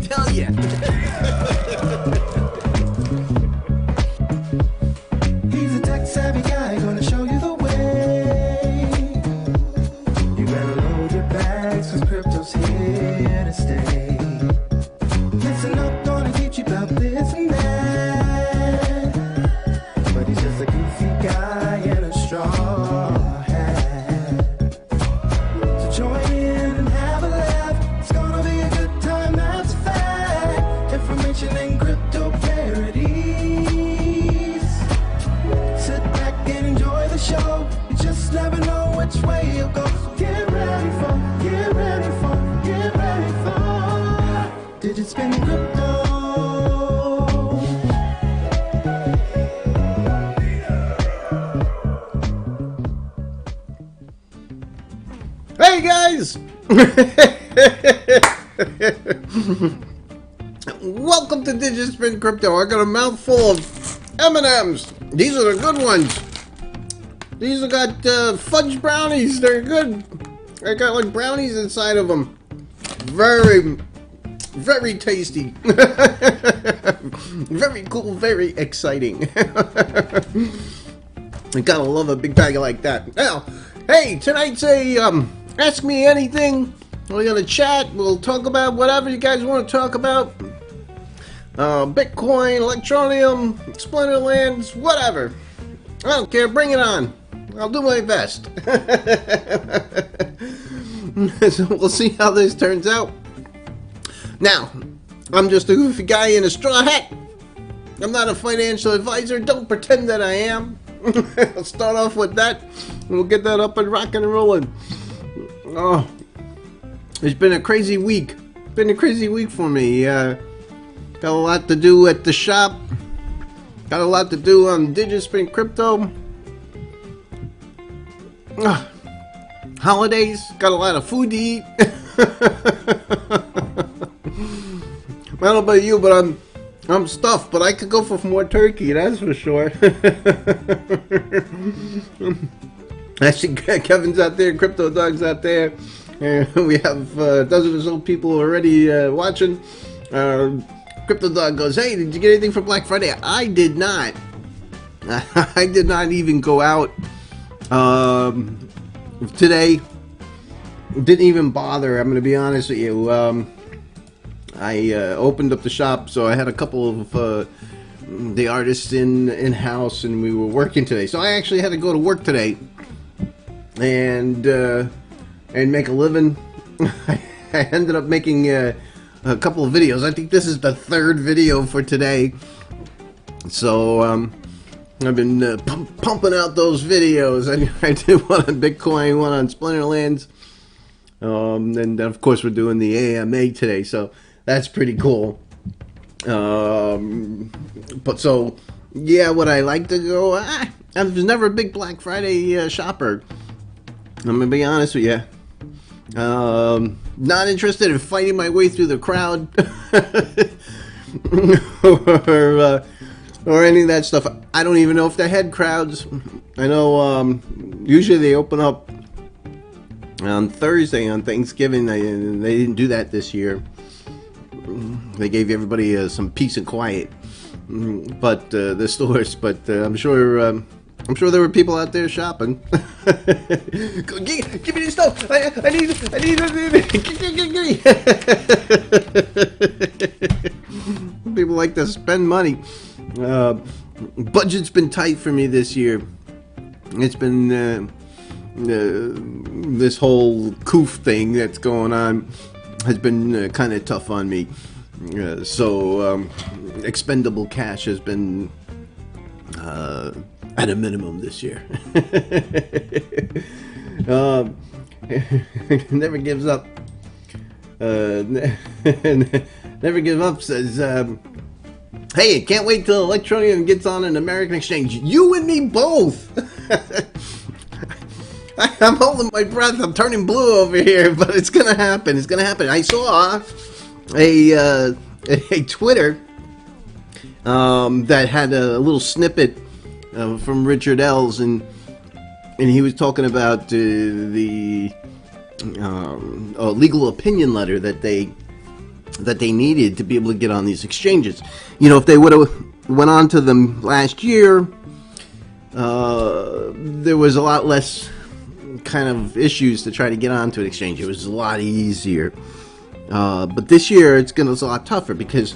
tell you. He's a tech-savvy guy, gonna show you the way. You better load your bags, cause crypto's here to stay. Listen up, gonna teach you about this and that. But he's just a goofy guy in a straw hat. So join in and have a laugh. It's gonna be a good time, that's a fact. Information and crypto parodies. Sit back and enjoy the show. You just never know which way you'll go. So get ready for Digitspin Crypto. Hey guys! Welcome to Digitspin Crypto. I got a mouthful of M&Ms. These are the good ones. These have got fudge brownies. They're good. I got like brownies inside of them. Very, very tasty. Very cool. Very exciting. I gotta love a big bag like that. Now, hey, tonight's a Ask Me Anything. We're gonna chat. We'll talk about whatever you guys want to talk about. Bitcoin, Electroneum, SplinterLands, whatever. I don't care. Bring it on. I'll do my best. So we'll see how this turns out. Now, I'm just a goofy guy in a straw hat. I'm not a financial advisor. Don't pretend that I am. I'll start off with that, and we'll get that up and rocking and rolling. Oh, it's been a crazy week. Been a crazy week for me. Got a lot to do at the shop. Got a lot to do on Digitspin Crypto. Holidays. Got a lot of food to eat. I don't know about you, but I'm stuffed. But I could go for more turkey. That's for sure. I see Kevin's out there, Crypto Dog's out there. We have a dozen or so people already watching. Crypto Dog goes, "Hey, did you get anything for Black Friday?" I did not. I did not even go out today. Didn't even bother. I'm going to be honest with you. I opened up the shop, so I had a couple of the artists in house, and we were working today. So I actually had to go to work today and make a living. I ended up making a couple of videos. I think this is the third video for today. So I've been pumping out those videos. I did one on Bitcoin, one on SplinterLands, and of course we're doing the AMA today. So that's pretty cool. But so yeah, would I like to go? I was never a big Black Friday shopper. I'm gonna be honest with you. Not interested in fighting my way through the crowd or any of that stuff. I don't even know if they had crowds. I know usually they open up on Thursday on Thanksgiving. They didn't do that this year. They gave everybody some peace and quiet. But the stores. But I'm sure there were people out there shopping. Give me this stuff. I need. People like to spend money. Budget's been tight for me this year. It's been this whole coof thing that's going on has been kind of tough on me. So expendable cash has been at a minimum this year. Never gives up. Never give up says, "Hey, can't wait till Electroneum gets on an American exchange." You and me both. I'm holding my breath. I'm turning blue over here, but it's gonna happen. It's gonna happen. I saw a Twitter that had a little snippet from Richard Ells, and he was talking about the legal opinion letter that they that they needed to be able to get on these exchanges. You know, if they would have went on to them last year, there was a lot less kind of issues to try to get onto an exchange. It was a lot easier. But this year it's a lot tougher because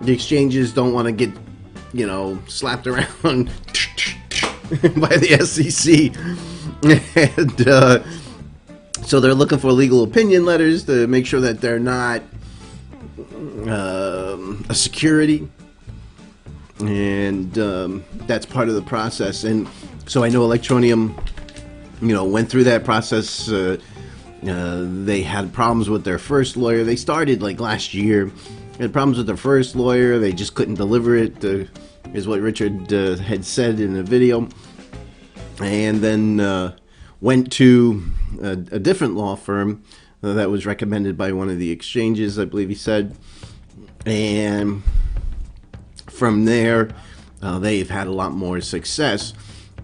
the exchanges don't want to get, you know, slapped around by the SEC. And so they're looking for legal opinion letters to make sure that they're not a security. And that's part of the process. And so I know Electroneum, you know, went through that process. They had problems with their first lawyer. They started like last year. They had problems with their first lawyer. They just couldn't deliver it, is what Richard had said in the video. And then went to a different law firm that was recommended by one of the exchanges, I believe he said. And from there, they've had a lot more success.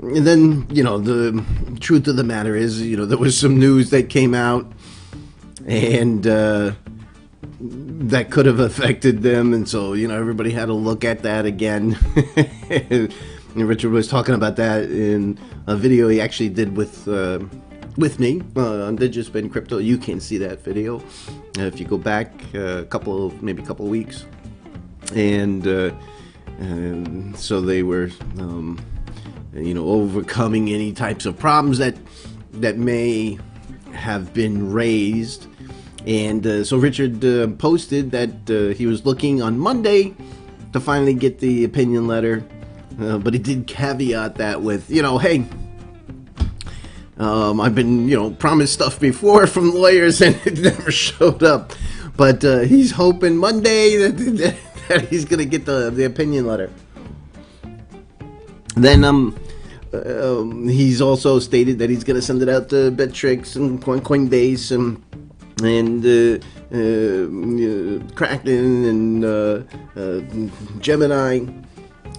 And then, you know, the truth of the matter is, you know, there was some news that came out and that could have affected them. And so, you know, everybody had to look at that again. And Richard was talking about that in a video he actually did with me on Digitspin Crypto. You can see that video if you go back maybe a couple of weeks. And so they were, you know, overcoming any types of problems that may have been raised. And so Richard posted that he was looking on Monday to finally get the opinion letter, but he did caveat that with, you know, hey, I've been, you know, promised stuff before from lawyers and it never showed up, but he's hoping Monday that he's gonna get the opinion letter. Then he's also stated that he's gonna send it out to Bittrex and Coinbase and Kraken and Gemini,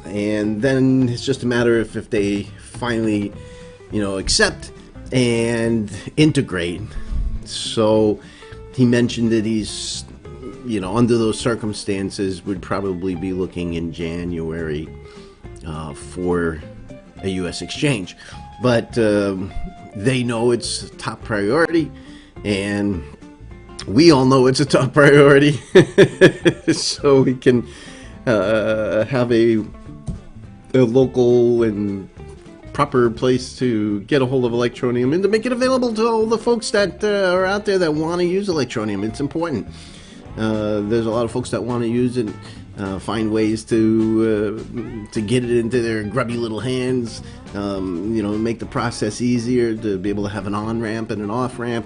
and then it's just a matter of if they finally, you know, accept and integrate. So he mentioned that he's, you know, under those circumstances would probably be looking in January for a U.S. exchange, but they know it's top priority, and we all know it's a top priority. So we can have a local and proper place to get a hold of Electroneum and to make it available to all the folks that are out there that want to use Electroneum. It's important. There's a lot of folks that want to use it, find ways to get it into their grubby little hands, you know, make the process easier, to be able to have an on-ramp and an off-ramp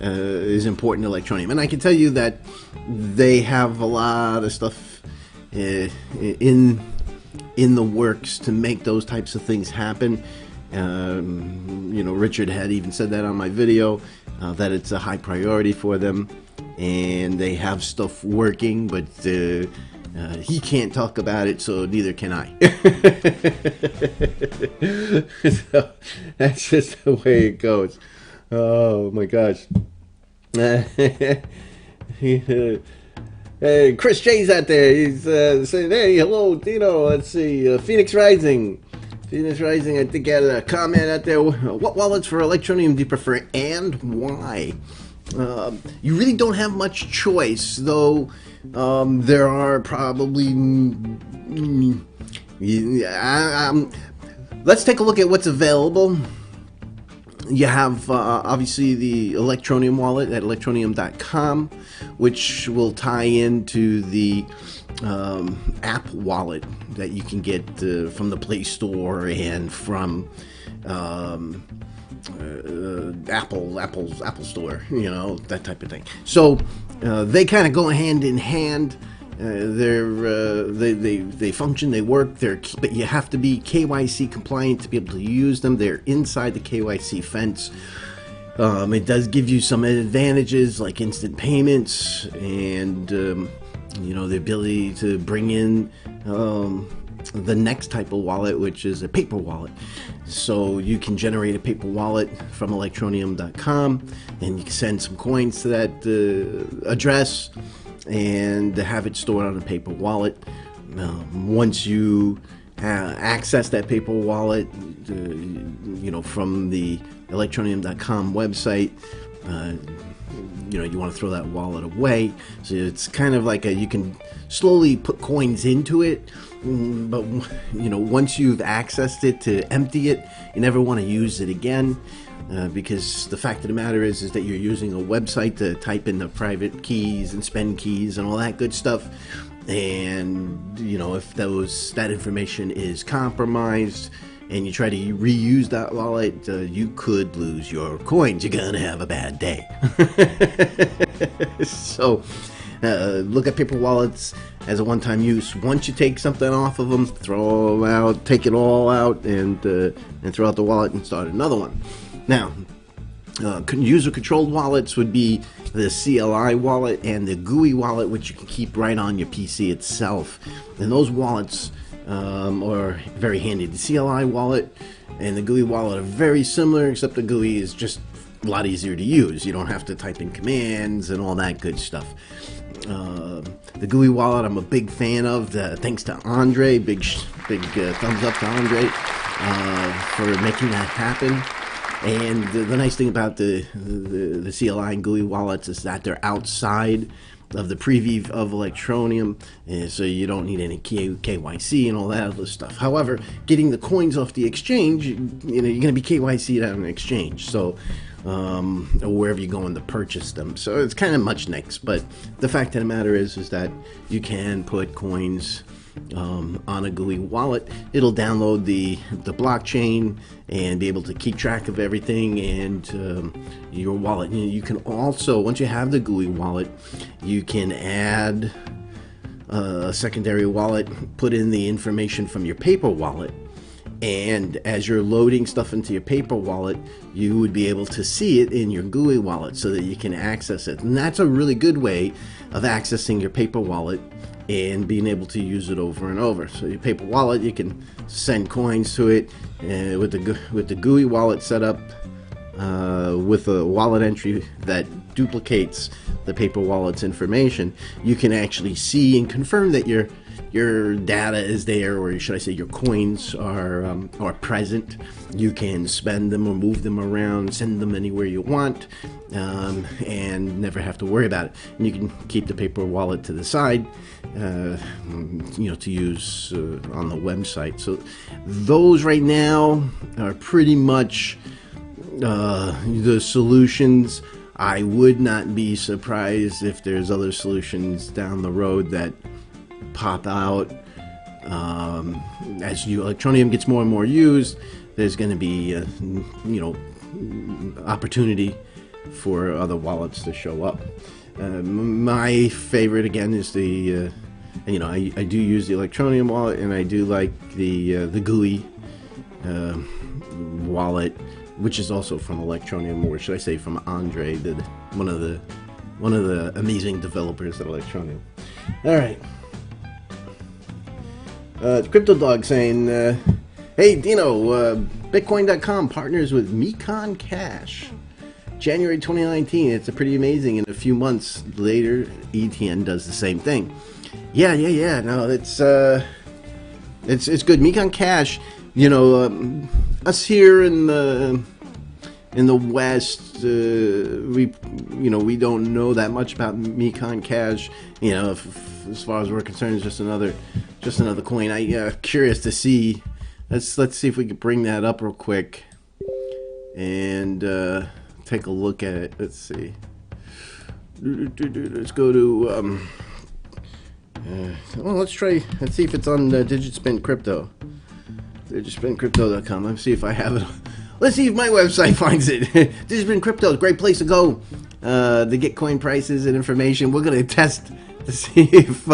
is important to Electroneum. And I can tell you that they have a lot of stuff in the works to make those types of things happen. You know, Richard had even said that on my video, that it's a high priority for them, and they have stuff working, but he can't talk about it, so neither can I. So that's just the way it goes. Oh my gosh. Hey, Chris J's out there. He's saying, hey, hello, Dino. Let's see. Phoenix Rising. Phoenix Rising, I think, had a comment out there. What wallets for Electroneum do you prefer and why? You really don't have much choice, though. There are probably... let's take a look at what's available. You have, obviously, the Electroneum wallet at electroneum.com, which will tie into the app wallet that you can get from the Play Store and from Apple Store, you know, that type of thing. So they kind of go hand in hand. They function, they work, but you have to be KYC compliant to be able to use them. They're inside the KYC fence. It does give you some advantages like instant payments and you know, the ability to bring in the next type of wallet, which is a paper wallet. So you can generate a paper wallet from electroneum.com and you can send some coins to that address, and have it stored on a paper wallet. Once you access that paper wallet, from the Electroneum.com website, you want to throw that wallet away. So it's kind of like you can slowly put coins into it, but once you've accessed it to empty it, you never want to use it again, because the fact of the matter is that you're using a website to type in the private keys and spend keys and all that good stuff. And if that information is compromised and you try to reuse that wallet, you could lose your coins. You're gonna have a bad day. So look at paper wallets as a one-time use. Once you take something off of them, throw them out, take it all out, and throw out the wallet and start another one. Now, user-controlled wallets would be the CLI wallet and the GUI wallet, which you can keep right on your PC itself. And those wallets are very handy. The CLI wallet and the GUI wallet are very similar, except the GUI is just a lot easier to use. You don't have to type in commands and all that good stuff. The GUI wallet I'm a big fan of. Thanks to Andre, big thumbs up to Andre for making that happen. And the nice thing about the CLI and GUI wallets is that they're outside of the preview of Electroneum, so you don't need any KYC and all that other stuff. However, getting the coins off the exchange, you're going to be KYC'd on an exchange, so or wherever you're going to purchase them. So it's kind of much next, but the fact of the matter is that you can put coins on a GUI wallet. It'll download the blockchain and be able to keep track of everything, and your wallet. You can also, once you have the GUI wallet, you can add a secondary wallet, put in the information from your paper wallet, and as you're loading stuff into your paper wallet, you would be able to see it in your GUI wallet so that you can access it. And that's a really good way of accessing your paper wallet and being able to use it over and over. So your paper wallet, you can send coins to it, and with the GUI wallet set up with a wallet entry that duplicates the paper wallet's information, you can actually see and confirm that your data is there, or should I say your coins are present. You can spend them or move them around, send them anywhere you want, and never have to worry about it. And you can keep the paper wallet to the side, to use on the website. So those right now are pretty much the solutions. I would not be surprised if there's other solutions down the road that pop out. As Electroneum gets more and more used, there's going to be opportunity for other wallets to show up. My favorite again is the I do use the Electroneum wallet, and I do like the GUI wallet, which is also from Electroneum, or should I say from Andre, one of the amazing developers at Electroneum. All right. Crypto Dog saying, hey Dino, Bitcoin.com partners with Mecon Cash. January 2019. It's pretty amazing. And a few months later, ETN does the same thing. Yeah. No, it's good. Mecon Cash. Us here in the West, we don't know that much about Mecon Cash. As far as we're concerned, it's just another coin. I'm curious to see. Let's see if we can bring that up real quick and take a look at it. Let's see. Let's go to let's see if it's on Digitspin Crypto. DigitspinCrypto.com. Let's see if I have it. Let's see if my website finds it. Digitspin Crypto is a great place to go to get coin prices and information. We're going to test to see if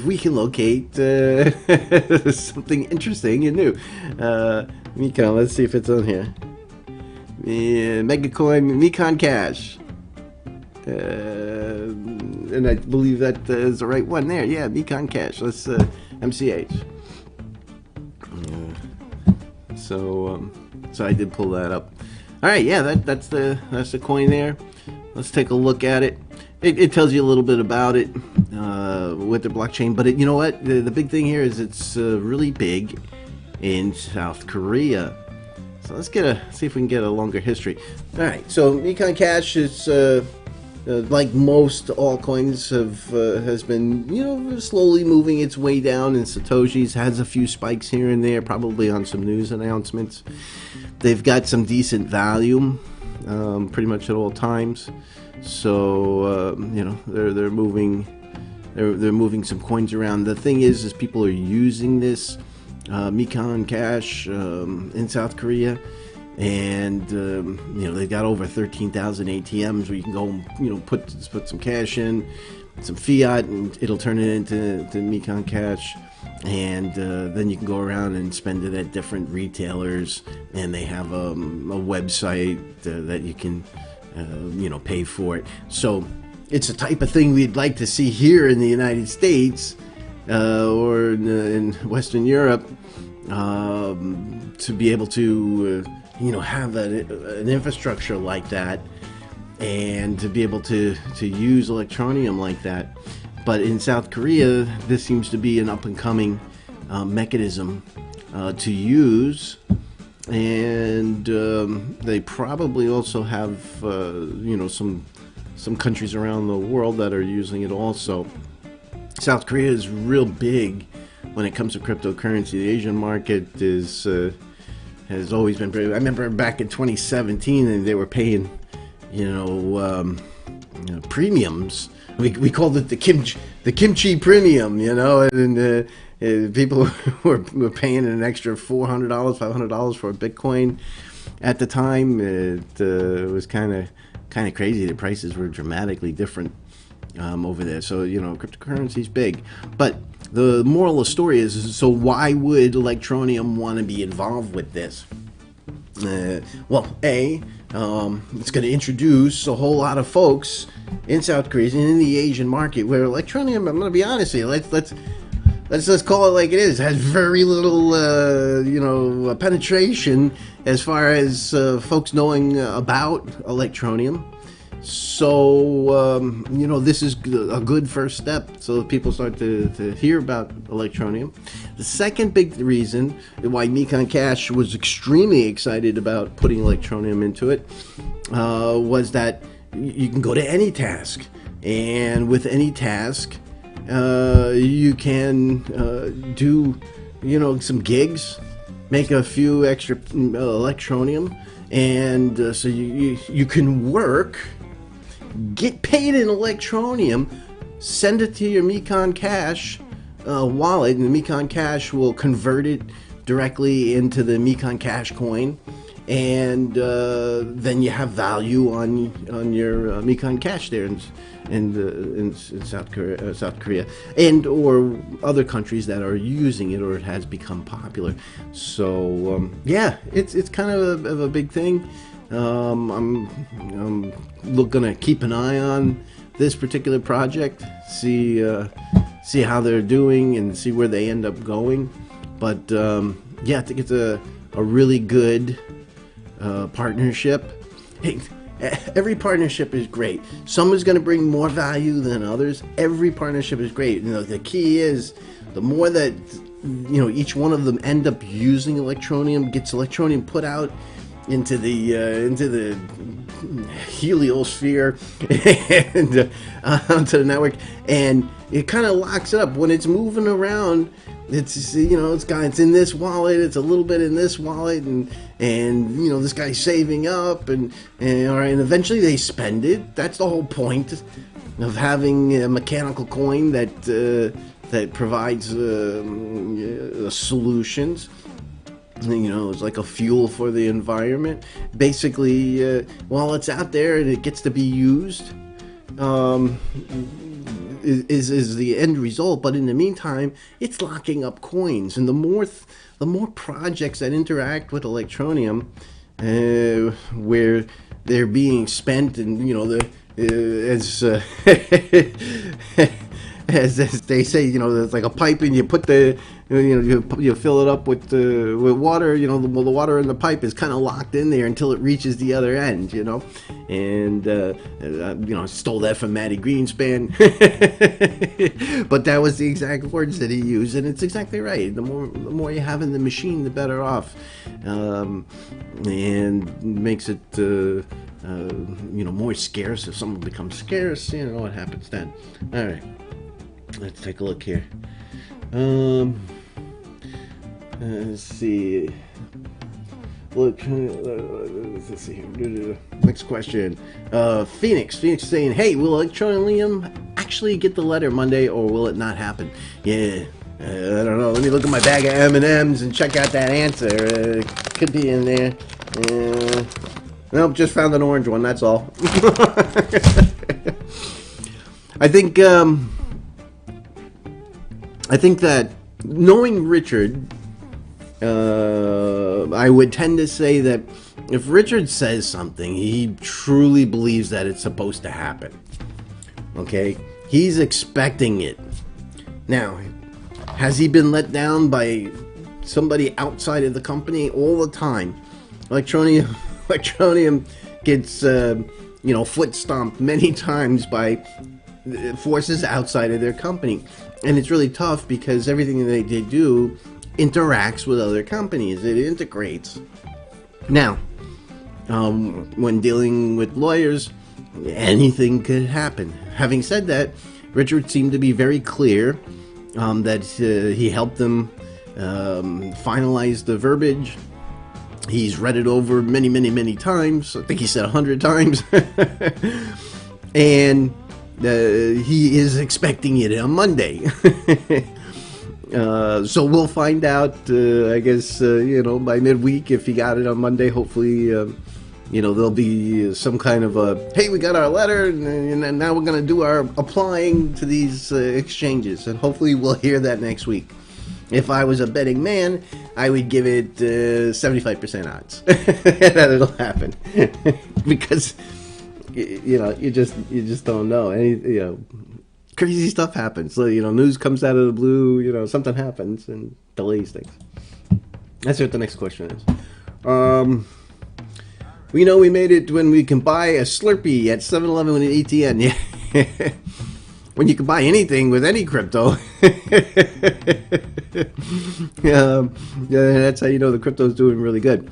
we can locate something interesting and new. Mecon, let's see if it's on here. Mecon Cash. And I believe that is the right one there. Yeah, Mecon Cash. Let's MCH. So I did pull that up. All right, yeah, that's the coin there. Let's take a look at it. it tells you a little bit about it with the blockchain. But you know what? The big thing here is it's really big in South Korea. So let's see if we can get a longer history. All right. So Mecon Cash is like most altcoins has been slowly moving its way down, and Satoshi's has a few spikes here and there, probably on some news announcements. They've got some decent value, pretty much at all times. So they're moving some coins around. The thing is people are using this Mecon Cash in South Korea, and they've got over 13,000 ATMs where you can go put some cash in, some fiat, and it'll turn it into Mecon Cash. And then you can go around and spend it at different retailers, and they have a website that you can pay for it. So it's a type of thing we'd like to see here in the United States or in Western Europe, to be able to have an infrastructure like that, and to be able to use Electroneum like that. But in South Korea, this seems to be an up-and-coming mechanism to use, and they probably also have some countries around the world that are using it also. South Korea is real big when it comes to cryptocurrency. The Asian market has always been pretty. I remember back in 2017, and they were paying premiums. We called it the kimchi premium, and people were paying an extra $400, $500 for a Bitcoin at the time. It was kind of crazy. The prices were dramatically different over there. So cryptocurrency is big, but the moral of the story is: so why would Electroneum want to be involved with this? Well, it's going to introduce a whole lot of folks in South Korea and in the Asian market, where Electroneum, I'm going to be honest here, let's just call it like it is, has very little penetration as far as folks knowing about Electroneum. So this is a good first step, so that people start to hear about Electroneum. The second big reason why Mecon Cash was extremely excited about putting Electroneum into it was that you can go to any task, and with any task you can do some gigs, make a few extra Electroneum, and so you can work, get paid in Electroneum, send it to your Mecon Cash wallet, and the Mecon Cash will convert it directly into the Mecon Cash coin, and then you have value on your Mecon Cash there in South Korea, and or other countries that are using it, or it has become popular. So it's kind of a big thing. I'm gonna keep an eye on this particular project, see how they're doing, and see where they end up going. But I think it's a really good partnership. Hey, every partnership is great. Some is going to bring more value than others. Every partnership is great. The key is the more that each one of them end up using Electroneum, gets Electroneum put out into the heliosphere and onto the network, and it kind of locks it up when it's moving around. It's it's in this wallet, it's a little bit in this wallet, and this guy's saving up, and eventually they spend it. That's the whole point of having a mechanical coin that provides solutions. It's like a fuel for the environment. Basically, while it's out there and it gets to be used, is the end result. But in the meantime, it's locking up coins, and the more projects that interact with Electroneum, where they're being spent, and as they say, there's like a pipe, and you put the you fill it up with water. The water in the pipe is kind of locked in there until it reaches the other end. And I stole that from Matty Greenspan, but that was the exact words that he used, and it's exactly right. The more you have in the machine, the better off, and makes it more scarce. If someone becomes scarce, what happens then? All right, let's take a look here. Let's see. Look, let's see here. Next question. Phoenix saying, "Hey, will Electroneum actually get the letter Monday, or will it not happen?" Yeah, I don't know. Let me look at my bag of M&Ms and check out that answer. Could be in there. Nope, just found an orange one. That's all. I think that knowing Richard, I would tend to say that if Richard says something, he truly believes that it's supposed to happen. Okay? He's expecting it. Now, has he been let down by somebody outside of the company? All the time. Electroneum gets, foot stomped many times by forces outside of their company. And it's really tough because everything that they do interacts with other companies. It integrates. Now, when dealing with lawyers, anything could happen. Having said that, Richard seemed to be very clear that he helped them finalize the verbiage. He's read it over many, many, many times. I think he said 100 times. And he is expecting it on Monday. So we'll find out, I guess, by midweek if he got it on Monday. Hopefully, there'll be some kind of a, hey, we got our letter, and now we're going to do our applying to these exchanges. And hopefully we'll hear that next week. If I was a betting man, I would give it 75% odds that it'll happen. Because, you just don't know. Crazy stuff happens. So, news comes out of the blue, something happens and delays things. That's what the next question is. We know we made it when we can buy a Slurpee at 7-Eleven with an ATM. Yeah. When you can buy anything with any crypto. Yeah, that's how you know the crypto's doing really good.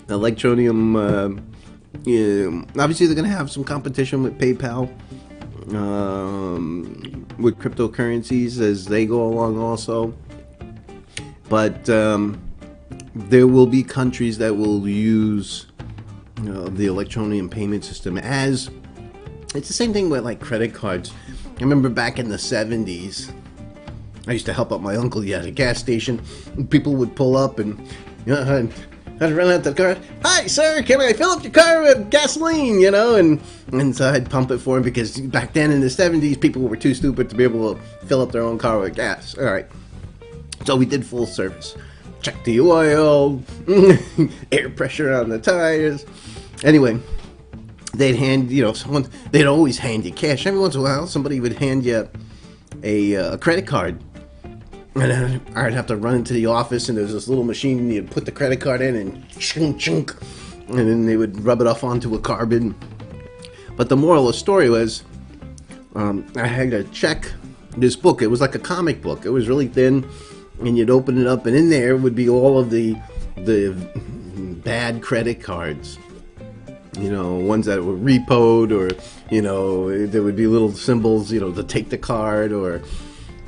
Electroneum, obviously they're going to have some competition with PayPal. With cryptocurrencies as they go along also, but there will be countries that will use the Electroneum payment system. As it's the same thing with like credit cards. I remember back in the 70s, I used to help out my uncle at a gas station, and people would pull up and I'd run out the car. Hi, sir, can I fill up your car with gasoline? And so I'd pump it for him because back then in the 70s, people were too stupid to be able to fill up their own car with gas. All right. So we did full service. Check the oil, air pressure on the tires. Anyway, they'd hand, they'd always hand you cash. Every once in a while, somebody would hand you a credit card. And I'd have to run into the office, and there's this little machine, and you'd put the credit card in, and chunk, chunk, and then they would rub it off onto a carbon. But the moral of the story was, I had to check this book. It was like a comic book. It was really thin, and you'd open it up, and in there would be all of the bad credit cards. Ones that were repoed, or, there would be little symbols, to take the card, or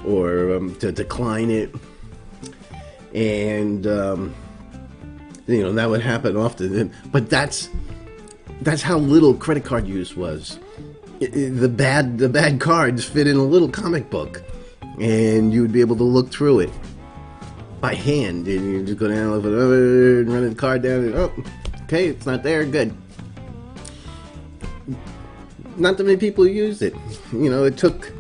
to decline it, and that would happen often. But that's how little credit card use was. The bad cards fit in a little comic book, and you would be able to look through it by hand, and you just go down and run the card down, and okay, it's not there, good. Not that many people used it. It took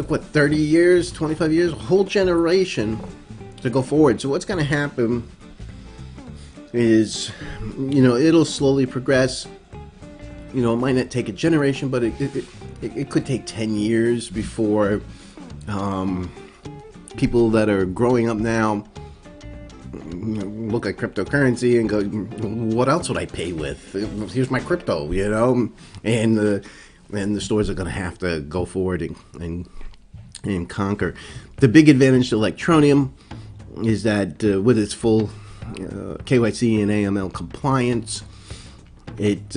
what, 30 years, 25 years, a whole generation to go forward. So what's going to happen is, it'll slowly progress. It might not take a generation, but it could take 10 years before people that are growing up now look at cryptocurrency and go, what else would I pay with? Here's my crypto, you know? And the stores are going to have to go forward and conquer. The big advantage to Electroneum is that with its full KYC and AML compliance, it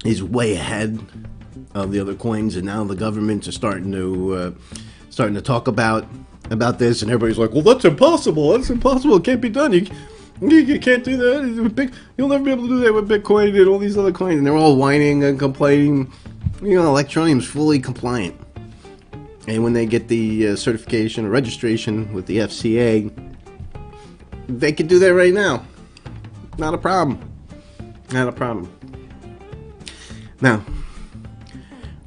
is way ahead of the other coins, and now the governments are starting to talk about this, and everybody's like, well, that's impossible. That's impossible. It can't be done. You can't do that. You'll never be able to do that with Bitcoin and all these other coins. And they're all whining and complaining. You know, Electroneum's fully compliant. And when they get the certification or registration with the FCA, they could do that right now. Not a problem. Not a problem. Now,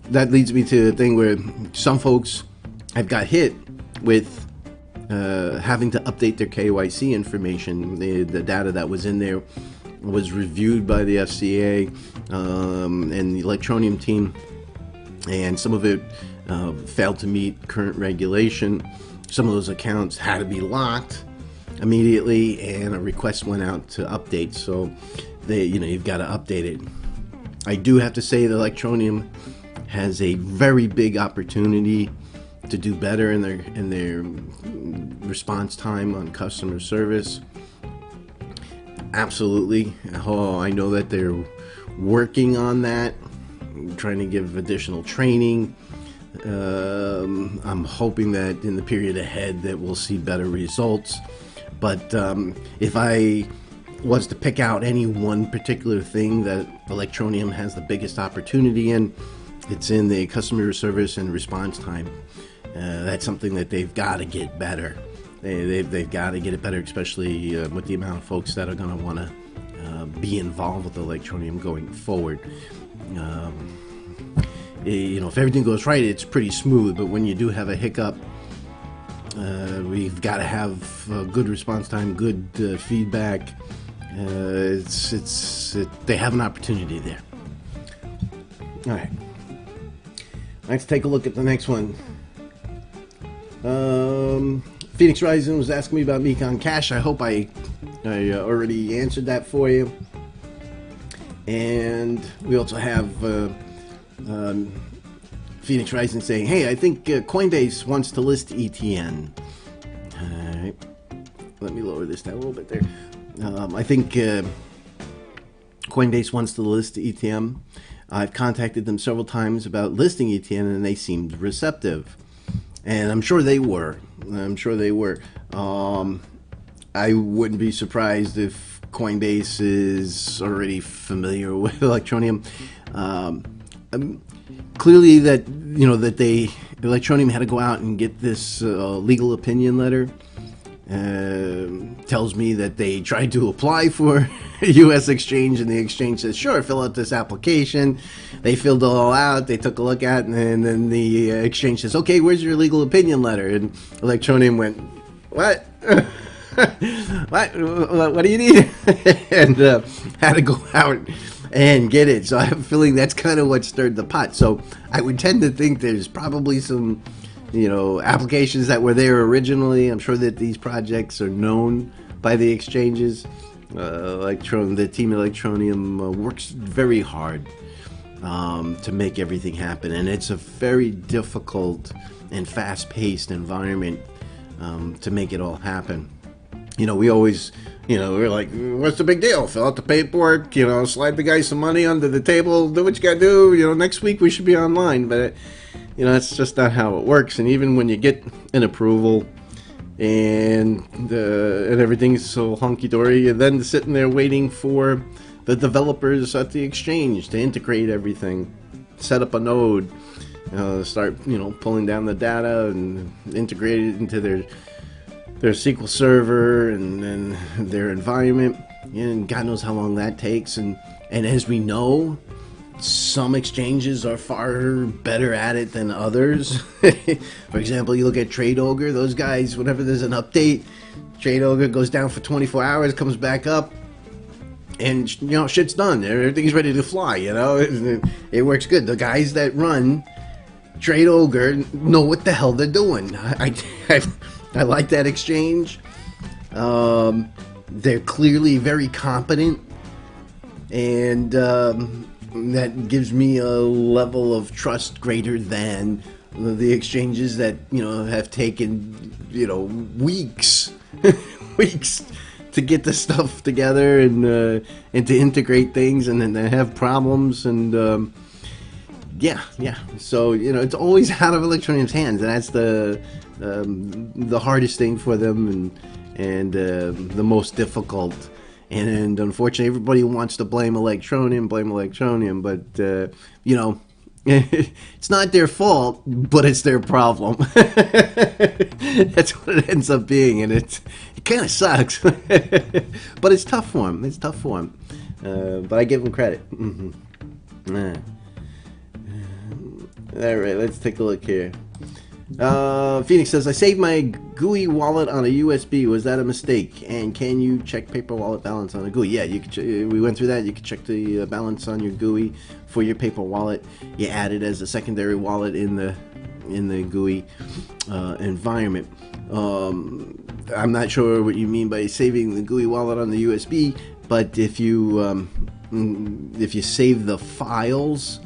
that leads me to the thing where some folks have got hit with having to update their KYC information. The data that was in there was reviewed by the FCA and the Electroneum team, and some of it failed to meet current regulation. Some of those accounts had to be locked immediately, and a request went out to update. So you've got to update it. I do have to say that Electroneum has a very big opportunity to do better in their response time on customer service. Absolutely. Oh, I know that they're working on that, trying to give additional training. I'm hoping that in the period ahead that we'll see better results. But if I was to pick out any one particular thing that Electroneum has the biggest opportunity in, it's in the customer service and response time. That's something that they've got to get better. They've got to get it better, especially with the amount of folks that are going to want to be involved with Electroneum going forward. If everything goes right, it's pretty smooth. But when you do have a hiccup, we've got to have good response time, good feedback. They have an opportunity there. All right. Let's take a look at the next one. Phoenix Rising was asking me about Mecon Cash. I hope I already answered that for you. And we also have Phoenix Rising saying, hey, I think Coinbase wants to list ETN. All right. Let me lower this down a little bit there. I think Coinbase wants to list ETN. I've contacted them several times about listing ETN, and they seemed receptive. And I'm sure they were. I wouldn't be surprised if Coinbase is already familiar with Electroneum. Clearly, that Electroneum had to go out and get this legal opinion letter. Tells me that they tried to apply for a U.S. exchange, and the exchange says, sure, fill out this application. They filled it all out. They took a look at it, and then the exchange says, okay, where's your legal opinion letter? And Electroneum went, what? What do you need? And had to go out and get it. So I have a feeling that's kind of what stirred the pot. So I would tend to think there's probably some applications that were there originally. I'm sure that these projects are known by the exchanges. The team Electroneum works very hard to make everything happen, and it's a very difficult and fast-paced environment to make it all happen. We always, we're like, what's the big deal? Fill out the paperwork, slide the guy some money under the table, do what you gotta do. Next week we should be online, but that's just not how it works. And even when you get an approval and everything's so hunky-dory, you're then sitting there waiting for the developers at the exchange to integrate everything, set up a node, start pulling down the data and integrate it into their SQL server and their environment. And God knows how long that takes. And as we know, some exchanges are far better at it than others. For example, you look at Trade Ogre. Those guys, whenever there's an update, Trade Ogre goes down for 24 hours, comes back up, and shit's done. Everything's ready to fly. It works good. The guys that run Trade Ogre know what the hell they're doing. I like that exchange. They're clearly very competent, and that gives me a level of trust greater than the exchanges that have taken weeks weeks to get the stuff together and to integrate things, and then they have problems, and yeah. So it's always out of Electroneum's hands, and that's the hardest thing for them, and the most difficult. And unfortunately, everybody wants to blame Electroneum, but it's not their fault, but it's their problem. That's what it ends up being, and it kind of sucks. But it's tough for them. But I give them credit. All right, let's take a look here. Phoenix says, I saved my GUI wallet on a USB. Was that a mistake? And can you check paper wallet balance on a GUI? Yeah, you can. We went through that. You can check the balance on your GUI for your paper wallet. You add it as a secondary wallet in the GUI environment. I'm not sure what you mean by saving the GUI wallet on the USB, but if you save the files.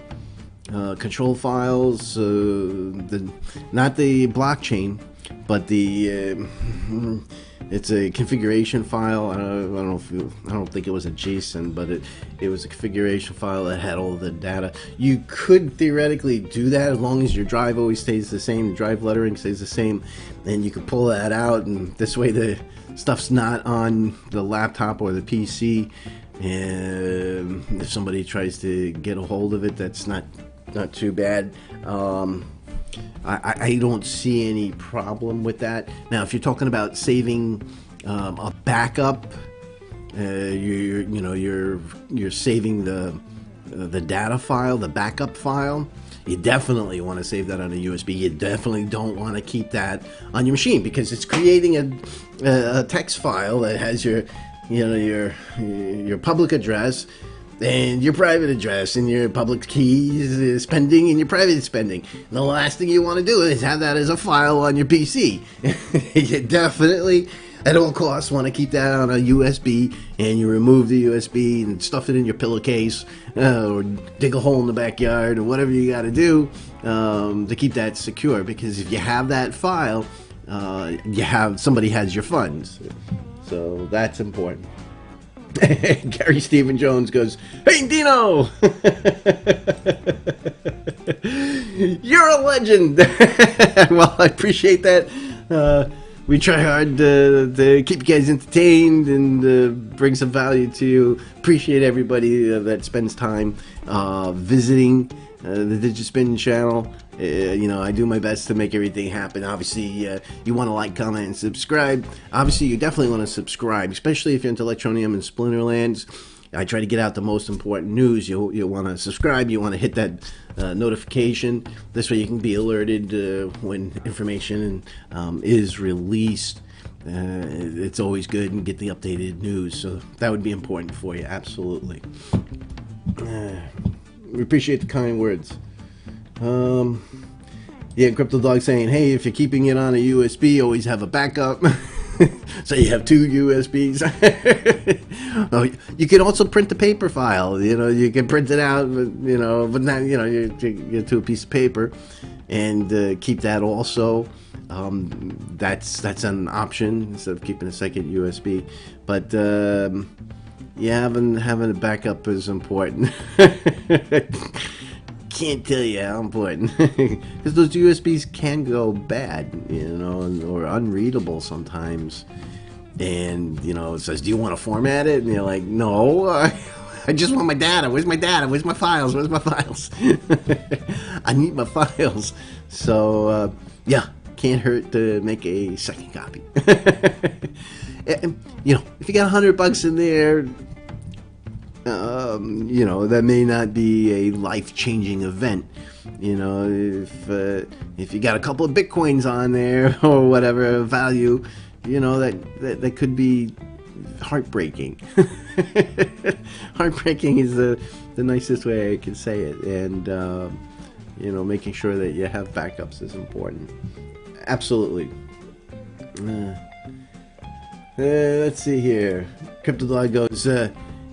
Control files, not the blockchain, but it's a configuration file. I don't think it was a JSON, but it was a configuration file that had all the data. You could theoretically do that as long as your drive always stays the same, the drive lettering stays the same, and you can pull that out, and this way the stuff's not on the laptop or the PC. And if somebody tries to get a hold of it, that's not too bad. I don't see any problem with that. Now, if you're talking about saving a backup, you're saving the data file, the backup file. You definitely want to save that on a USB. You definitely don't want to keep that on your machine, because it's creating a text file that has your public address and your private address and your public keys spending and your private spending. And the last thing you want to do is have that as a file on your PC. You definitely, at all costs, want to keep that on a USB, and you remove the USB and stuff it in your pillowcase, or dig a hole in the backyard, or whatever you got to do to keep that secure. Because if you have that file, somebody has your funds. So that's important. Gary Stephen Jones goes, "Hey Dino, you're a legend." Well, I appreciate that. We try hard to keep you guys entertained and bring some value to you. Appreciate everybody that spends time visiting the Digitspin channel. I do my best to make everything happen. Obviously, you want to like, comment, and subscribe. Obviously, you definitely want to subscribe, especially if you're into Electroneum and Splinterlands. I try to get out the most important news. You'll want to subscribe. You want to hit that notification. This way you can be alerted when information is released. It's always good, and get the updated news. So that would be important for you, absolutely. We appreciate the kind words. Crypto Dog saying, hey, if you're keeping it on a USB, always have a backup. So you have two USBs. Oh, you can also print the paper file. You can print it out, but not, you get to a piece of paper and keep that also. That's an option instead of keeping a second USB. But having a backup is important. Can't tell you how important, because those USBs can go bad, or unreadable sometimes. And it says, "Do you want to format it?" And you're like, "No, I just want my data. Where's my data? Where's my files? Where's my files? I need my files." So can't hurt to make a second copy. And, if you got $100 in there, that may not be a life-changing event. If you got a couple of Bitcoins on there or whatever value, that could be heartbreaking. Heartbreaking is the nicest way I can say it. And you know, making sure that you have backups is important. Absolutely. Let's see here. CryptoDog goes,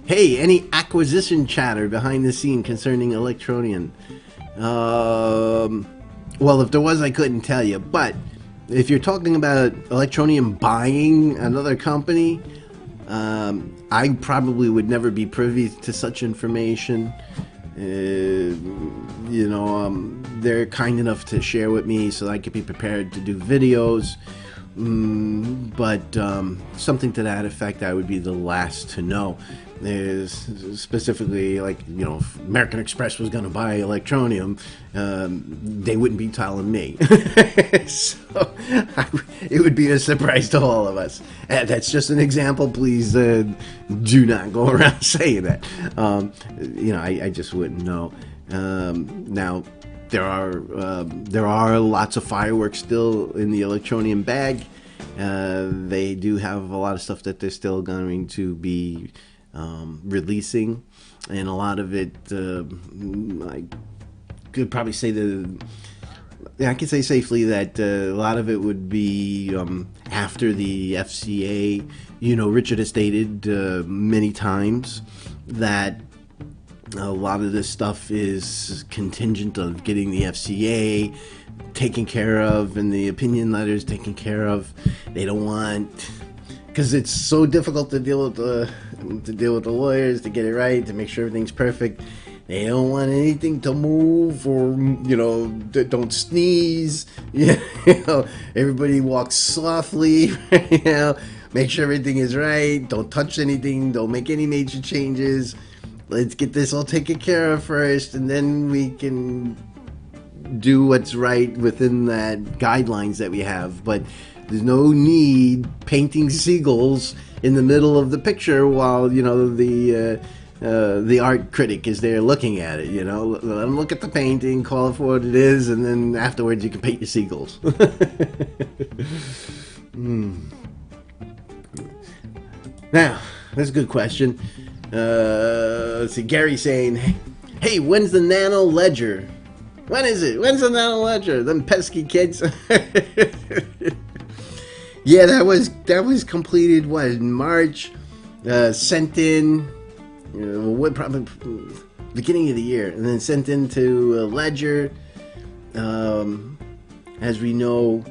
hey, any acquisition chatter behind the scene concerning Electroneum? Well, if there was, I couldn't tell you. But if you're talking about Electroneum buying another company, I probably would never be privy to such information. You know, they're kind enough to share with me so I could be prepared to do videos. But something to that effect, I would be the last to know. There's specifically, like, you know, if American Express was going to buy Electroneum, they wouldn't be telling me. So it would be a surprise to all of us. That's just an example. Please do not go around saying that. You know, I just wouldn't know. Now, there are lots of fireworks still in the Electroneum bag. They do have a lot of stuff that they're still going to be releasing, and a lot of it, I could probably say I can say safely that a lot of it would be after the FCA. You know, Richard has stated many times that a lot of this stuff is contingent of getting the FCA taken care of and the opinion letters taken care of. They don't want, because it's so difficult to deal with the lawyers, to get it right, to make sure everything's perfect. They don't want anything to move, or, you know, don't sneeze. You know, everybody walks softly. You know, make sure everything is right. Don't touch anything. Don't make any major changes. Let's get this all taken care of first, and then we can do what's right within that guidelines that we have. But there's no need painting seagulls in the middle of the picture while, you know, the art critic is there looking at it. You know, let them look at the painting, call it for what it is, and then afterwards you can paint your seagulls. Now, that's a good question. Let's see, Gary saying, hey, when's the Nano Ledger? When is it? When's the Nano Ledger? Them pesky kids. Yeah, that was completed, what, in March? Sent in, probably beginning of the year, and then sent into Ledger. As we know,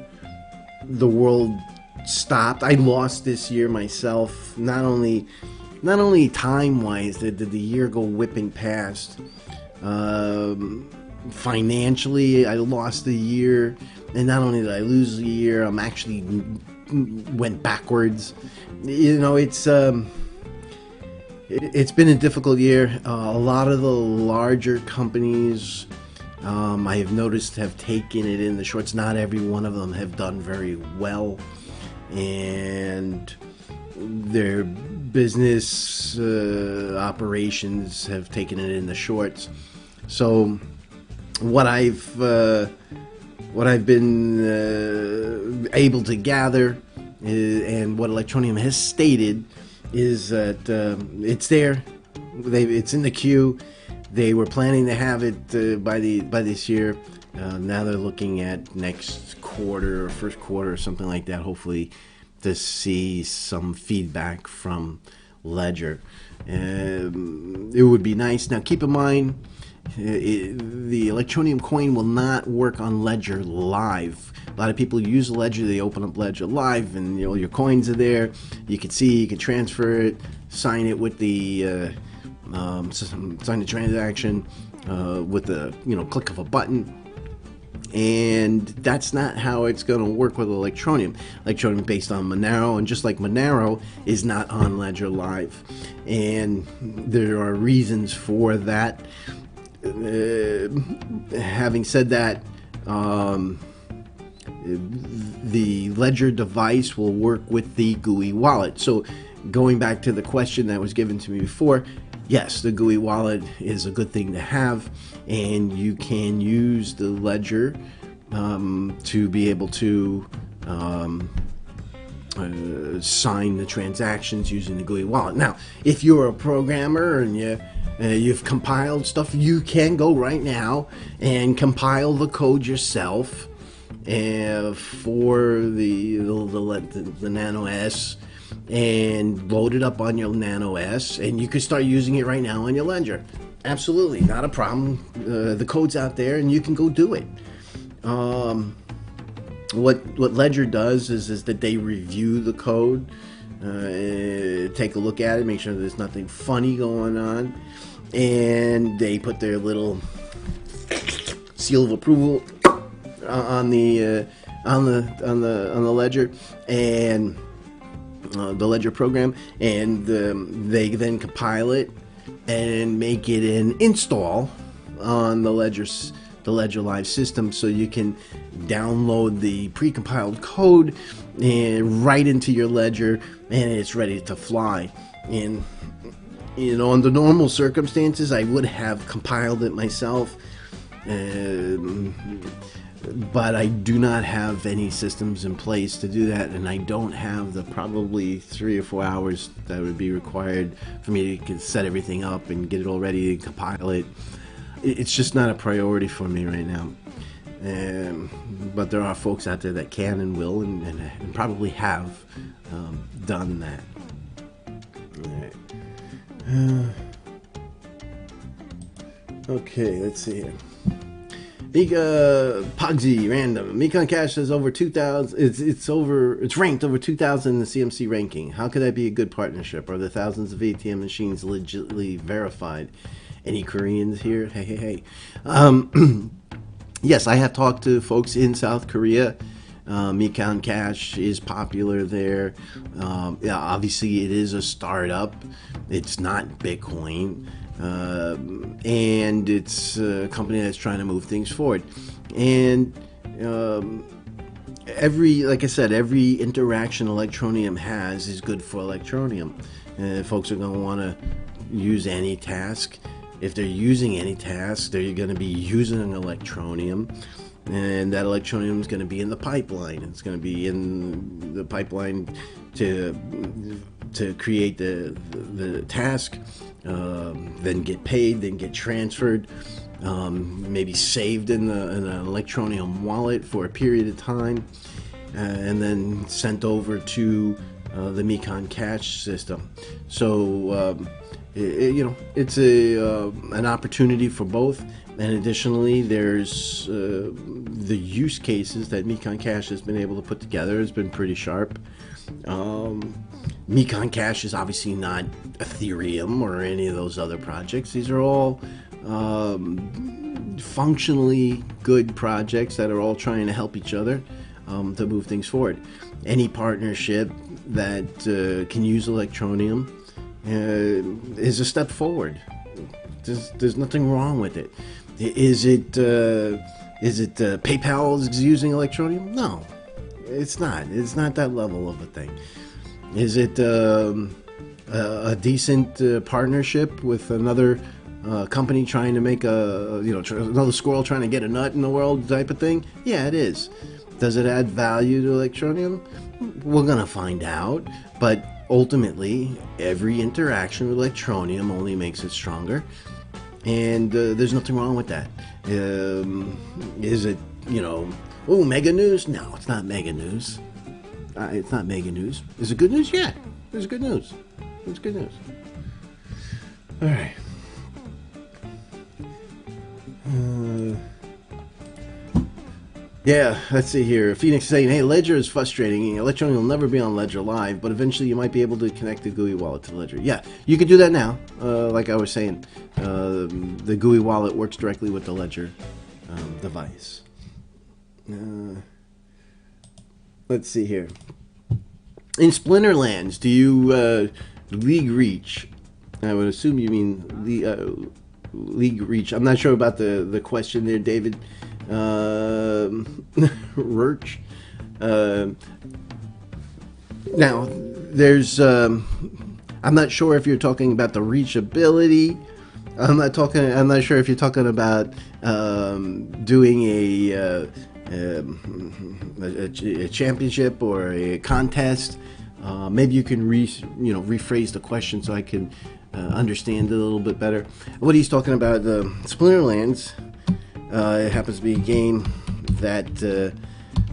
the world stopped. I lost this year myself. Not only time-wise did the year go whipping past. Financially, I lost the year, and not only did I lose the year, I'm actually went backwards. You know, it's been a difficult year. A lot of the larger companies, I have noticed, have taken it in the shorts. Not every one of them have done very well, and their business operations have taken it in the shorts. So what I've been able to gather and what Electroneum has stated is that it's there. It's in the queue. They were planning to have it by this year. Now they're looking at next quarter or first quarter or something like that, hopefully, to see some feedback from Ledger. It would be nice. Now keep in mind, the Electroneum coin will not work on Ledger Live. A lot of people use Ledger, they open up Ledger Live, and, you know, your coins are there. You can see, you can transfer it, sign it with the sign the transaction with the, you know, click of a button. And that's not how it's going to work with Electroneum. Electroneum based on Monero, and just like Monero is not on Ledger Live, and there are reasons for that. Having said that, the Ledger device will work with the GUI wallet. So going back to the question that was given to me before, yes, the GUI wallet is a good thing to have, and you can use the Ledger to be able to sign the transactions using the GUI wallet. Now, if you're a programmer and you've compiled stuff, you can go right now and compile the code yourself for the Nano S, and load it up on your Nano S, and you can start using it right now on your ledger. Absolutely, not a problem. The code's out there, and you can go do it. What Ledger does is that they review the code, take a look at it, make sure there's nothing funny going on, and they put their little seal of approval on the ledger and the ledger program, and they then compile it and make it an install on the Ledger Live system, so you can download the pre-compiled code and right into your ledger, and it's ready to fly. And under normal circumstances, I would have compiled it myself, but I do not have any systems in place to do that, and I don't have the probably 3 or 4 hours that would be required for me to set everything up and get it all ready and compile it. It's just not a priority for me right now. But there are folks out there that can and will and probably have done that. All right. Okay, let's see here. Pogsy random. Mecon Cash has over 2,000. It's ranked over 2,000 in the CMC ranking. How could that be a good partnership? Are the thousands of ATM machines legitimately verified? Any Koreans here? Hey. Yes, I have talked to folks in South Korea. Mecon Cash is popular there. Yeah, obviously it is a startup. It's not Bitcoin. And it's a company that's trying to move things forward. And like I said, every interaction Electroneum has is good for Electroneum. Folks are going to want to use AnyTask. If they're using AnyTask, they're going to be using Electroneum, and that Electroneum is going to be in the pipeline. It's going to be in the pipeline to create the task, then get paid, then get transferred, maybe saved in an Electroneum wallet for a period of time, and then sent over to the Mecon Cash system. So it's an opportunity for both. And additionally, there's the use cases that Mecon Cash has been able to put together has been pretty sharp. Mecon Cash is obviously not Ethereum or any of those other projects. These are all functionally good projects that are all trying to help each other to move things forward. Any partnership that can use Electroneum is a step forward. There's nothing wrong with it. Is it PayPal is using Electroneum? No, it's not. It's not that level of a thing. Is it a decent partnership with another company trying to make another squirrel trying to get a nut in the world type of thing? Yeah, it is. Does it add value to Electroneum? We're gonna find out, but ultimately, every interaction with Electroneum only makes it stronger, and there's nothing wrong with that. Is it, mega news? No, it's not mega news. It's not mega news. Is it good news? Yeah, it's good news. It's good news. All right. Yeah, let's see here. Phoenix is saying, hey, Ledger is frustrating. Electroneum will never be on Ledger Live, but eventually you might be able to connect the GUI wallet to Ledger. Yeah, you can do that now. Like I was saying, the GUI wallet works directly with the Ledger device. Let's see here. In SplinterLands, do you league reach? I would assume you mean the league reach. I'm not sure about the question there, David. Roach. Now, there's. I'm not sure if you're talking about the reachability. I'm not sure if you're talking about doing a championship or a contest. Maybe you can rephrase the question so I can understand it a little bit better. What he's talking about, SplinterLands, it happens to be a game that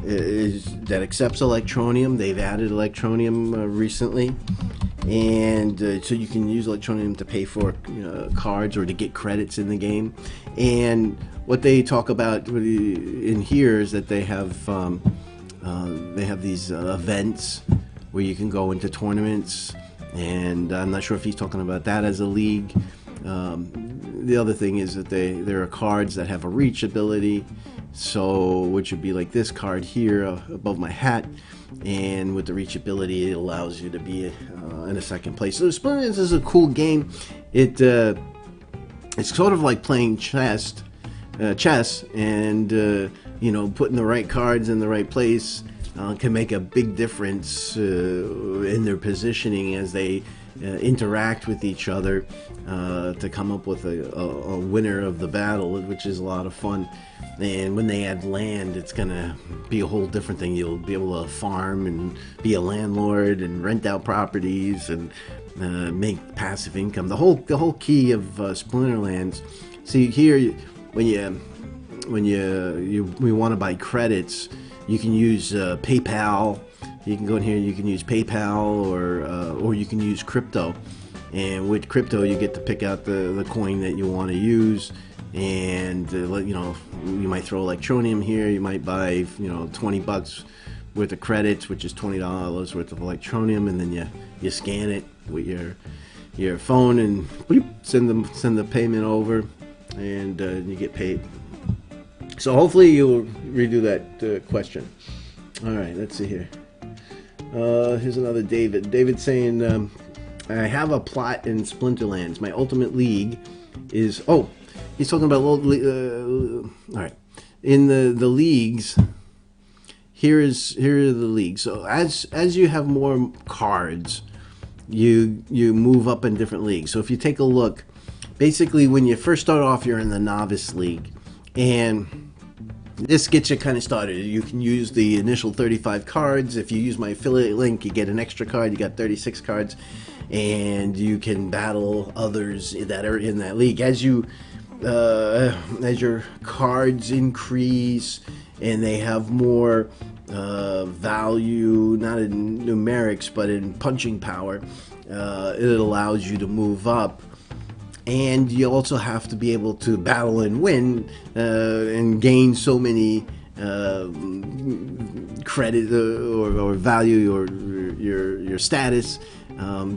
that accepts Electroneum. They've added Electroneum recently, and so you can use Electroneum to pay for cards or to get credits in the game. And what they talk about in here is that they have these events where you can go into tournaments, and I'm not sure if he's talking about that as a league. The other thing is that there are cards that have a reach ability, so which would be like this card here above my hat, and with the reach ability, it allows you to be in a second place. So SplinterLands is a cool game. It's sort of like playing chess, and putting the right cards in the right place can make a big difference in their positioning as they interact with each other to come up with a winner of the battle, which is a lot of fun. And when they add land, it's gonna be a whole different thing. You'll be able to farm and be a landlord and rent out properties and make passive income. The whole key of SplinterLands. See here, when we want to buy credits, you can use PayPal. You can go in here. You can use PayPal or you can use crypto. And with crypto, you get to pick out the coin that you want to use. And you might throw Electroneum here. You might buy $20 worth of credits, which is $20 worth of Electroneum, and then you scan it with your phone and bloop, send the payment over, and you get paid. So hopefully you'll redo that question. All right, let's see here. Here's another David. David saying, I have a plot in Splinterlands. My ultimate league is... Oh, he's talking about... all right. In the leagues, here are the leagues. So as you have more cards, you move up in different leagues. So if you take a look, basically when you first start off, you're in the novice league. And this gets you kind of started. You can use the initial 35 cards. If you use my affiliate link, you get an extra card. You got 36 cards, and you can battle others that are in that league. As your cards increase and they have more value, not in numerics but in punching power, it allows you to move up. And you also have to be able to battle and win and gain so many credit or value, or your status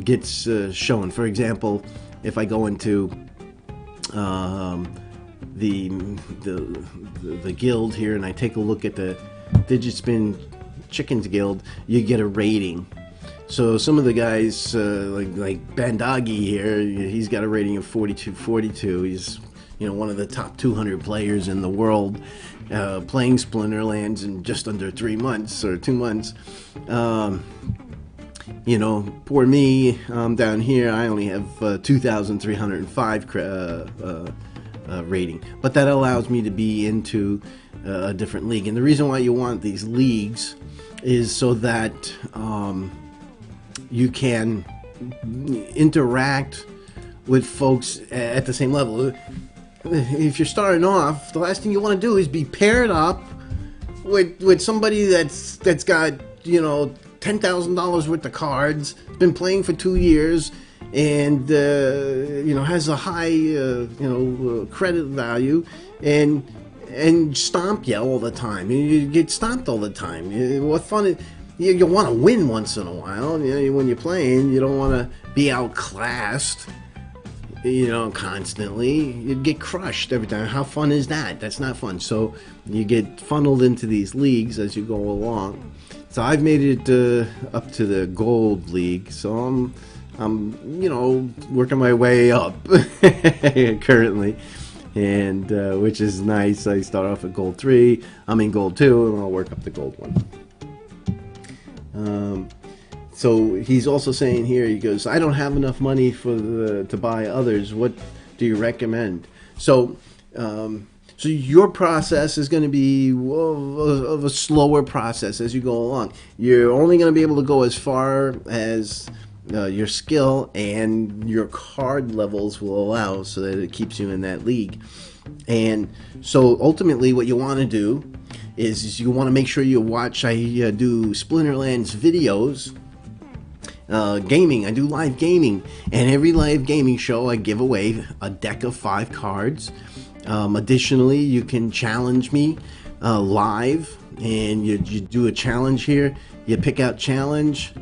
gets shown. For example, if I go into the guild here and I take a look at the Digitspin Chickens Guild, you get a rating. So some of the guys, like Bandagi here, he's got a rating of 4242. He's one of the top 200 players in the world, playing Splinterlands in just under 3 months or 2 months. Poor me, down here, I only have 2,305 rating, but that allows me to be into a different league. And the reason why you want these leagues is so that you can interact with folks at the same level. If you're starting off, the last thing you want to do is be paired up with somebody that's got $10,000 worth of cards, been playing for 2 years, and has a high credit value, and stomp you all the time. You get stomped all the time. What fun is... You want to win once in a while. When you're playing, you don't want to be outclassed, constantly. You'd get crushed every time. How fun is that? That's not fun. So you get funneled into these leagues as you go along. So I've made it up to the gold league. So I'm working my way up currently. And which is nice. I start off at gold 3. I'm in gold 2, and I'll work up to gold 1. So he's also saying here, he goes, I don't have enough money to buy others. What do you recommend? So your process is going to be of a slower process as you go along. You're only going to be able to go as far as your skill and your card levels will allow, so that it keeps you in that league. And so ultimately what you want to do is you want to make sure you watch. I do SplinterLands videos, gaming. I do live gaming, and every live gaming show I give away a deck of 5 cards. Additionally, you can challenge me live, and you do a challenge here. You pick out challenge,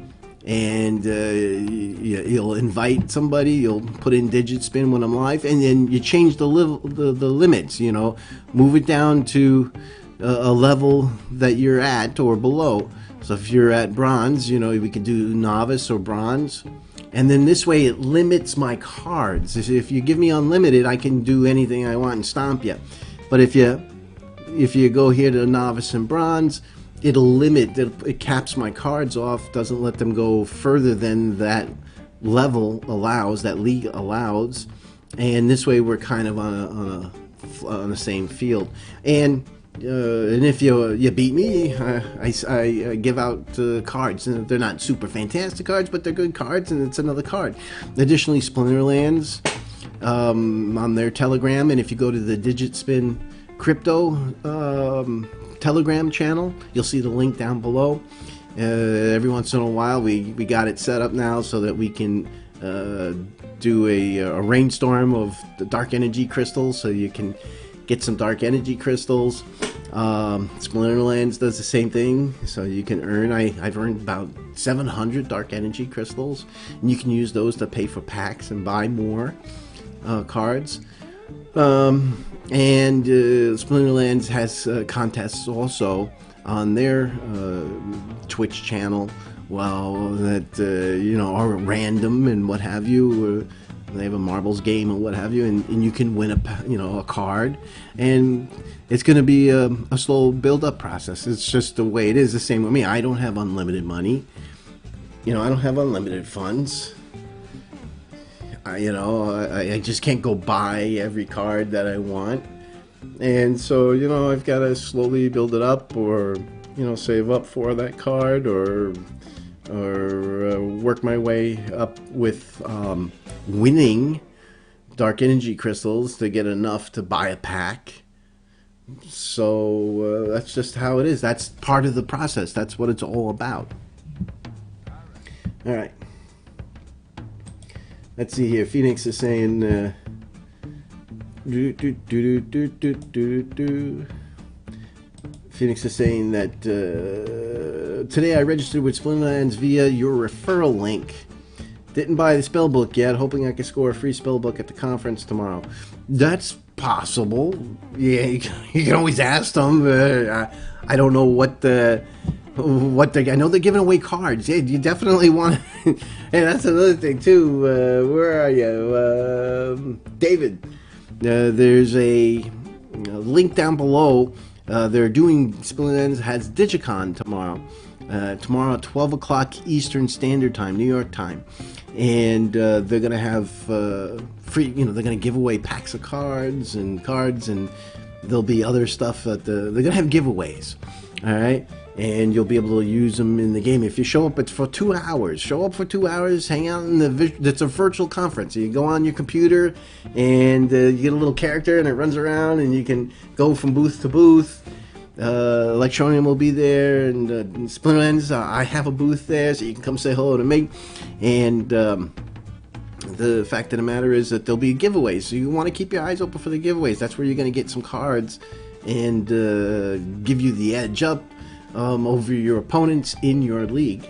and you'll invite somebody. You'll put in Digitspin when I'm live, and then you change the limits. You know, move it down to a level that you're at or below. So if you're at bronze, you know, we could do novice or bronze. And then this way it limits my cards. If you give me unlimited, I can do anything I want and stomp you. But if you go here to novice and bronze, it'll limit, it caps my cards off, doesn't let them go further than that level allows, that league allows. And this way we're kind of on the same field. And if you beat me, I give out cards, and they're not super fantastic cards, but they're good cards, and it's another card. Additionally, SplinterLands on their Telegram, and if you go to the Digitspin Crypto Telegram channel, you'll see the link down below. Every once in a while, we got it set up now so that we can do a rainstorm of the dark energy crystals, so you can get some dark energy crystals. SplinterLands does the same thing, so you can earn. I've earned about 700 dark energy crystals, and you can use those to pay for packs and buy more cards. And SplinterLands has contests also on their Twitch channel. Well, that you know, are random and what have you. They have a marbles game and what have you, and you can win a card, and it's going to be a slow build-up process. It's just the way it is. The same with me. I don't have unlimited money. You know, I don't have unlimited funds. I just can't go buy every card that I want, and so, you know, I've got to slowly build it up, or, you know, save up for that card, or work my way up with winning dark energy crystals to get enough to buy a pack. So that's just how it is. That's part of the process. That's what it's all about. All right. Let's see here. Phoenix is saying Phoenix is saying that today I registered with SplinterLands via your referral link. Didn't buy the spellbook yet, hoping I could score a free spellbook at the conference tomorrow. That's possible. Yeah, you can always ask them. I don't know what I know they're giving away cards. Yeah, you definitely want to. Hey, that's another thing too. Where are you, David? There's a link down below. They're doing, SplinterLands has DYGYcon tomorrow. Tomorrow at 12 o'clock Eastern Standard Time, New York time. And they're going to have free, you know, they're going to give away packs of cards, and there'll be other stuff that they're going to have giveaways. All right. And you'll be able to use them in the game. If you show up, it's for 2 hours. Show up for 2 hours, hang out in it's a virtual conference. So you go on your computer, and you get a little character, and it runs around, and you can go from booth to booth. Electroneum will be there, and SplinterLands, I have a booth there, so you can come say hello to me. And the fact of the matter is that there'll be giveaways, so you want to keep your eyes open for the giveaways. That's where you're going to get some cards and give you the edge up over your opponents in your league.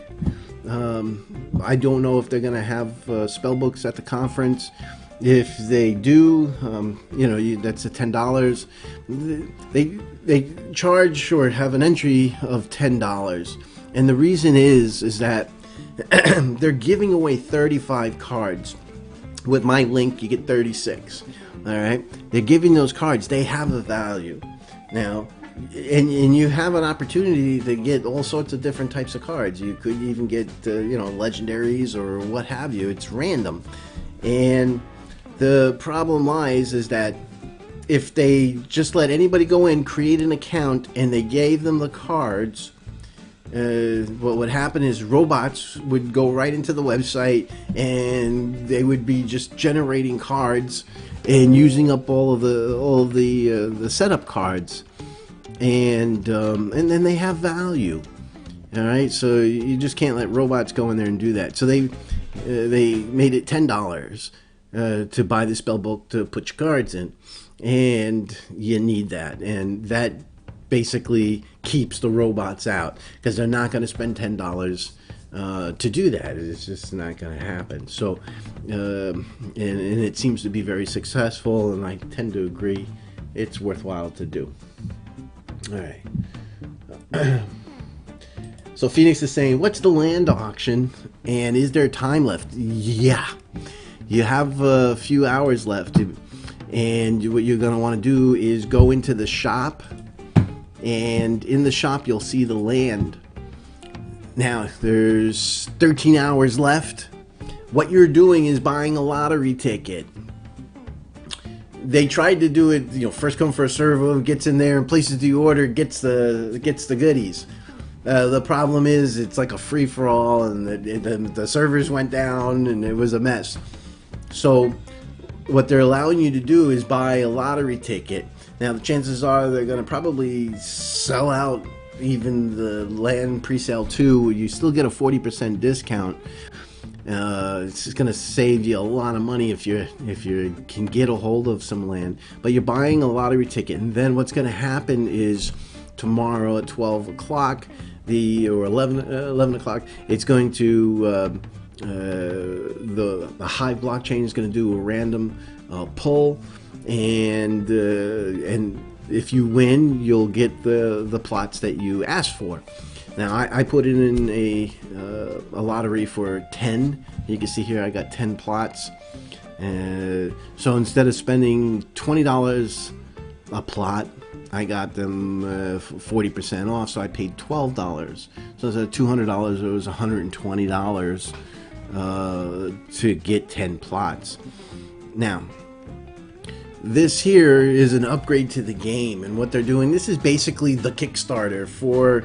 I don't know if they're going to have spellbooks at the conference. If they do, you know, that's a $10. They charge or have an entry of $10, and the reason is that they're giving away 35 cards. With my link, you get 36. All right, they're giving those cards. They have a value now. And you have an opportunity to get all sorts of different types of cards. You could even get, you know, legendaries or what have you. It's random. And the problem lies is that if they just let anybody go in, create an account, and they gave them the cards, what would happen is robots would go right into the website, and they would be just generating cards and using up all of the setup cards, and then they have value. All right, so you just can't let robots go in there and do that. So they made it $10 to buy the spell book to put your cards in, and you need that, and that basically keeps the robots out, because they're not going to spend $10 to do that. It's just not going to happen. So and it seems to be very successful, and I tend to agree it's worthwhile to do. All right. So Phoenix is saying, what's the land auction, and is there time left? Yeah, you have a few hours left, and what you're going to want to do is go into the shop, and in the shop you'll see the land. Now there's 13 hours left. What you're doing is buying a lottery ticket. They tried to do it, first come first serve, gets in there and places the order, gets the goodies. The problem is it's like a free-for-all, and the servers went down, and it was a mess. So what they're allowing you to do is buy a lottery ticket. Now the chances are they're going to probably sell out even the land pre-sale too. You still get a 40% discount. It's just going to save you a lot of money if you can get a hold of some land. But you're buying a lottery ticket, and then what's going to happen is tomorrow at 12 o'clock, or 11 o'clock, it's going to the Hive blockchain is going to do a random pull, and if you win, you'll get the plots that you asked for. Now I put it in a lottery for 10. You can see here I got 10 plots. So instead of spending $20 a plot, I got them 40% off, so I paid $12. So instead of $200, it was $120 to get 10 plots. Now, this here is an upgrade to the game, and what they're doing, this is basically the Kickstarter for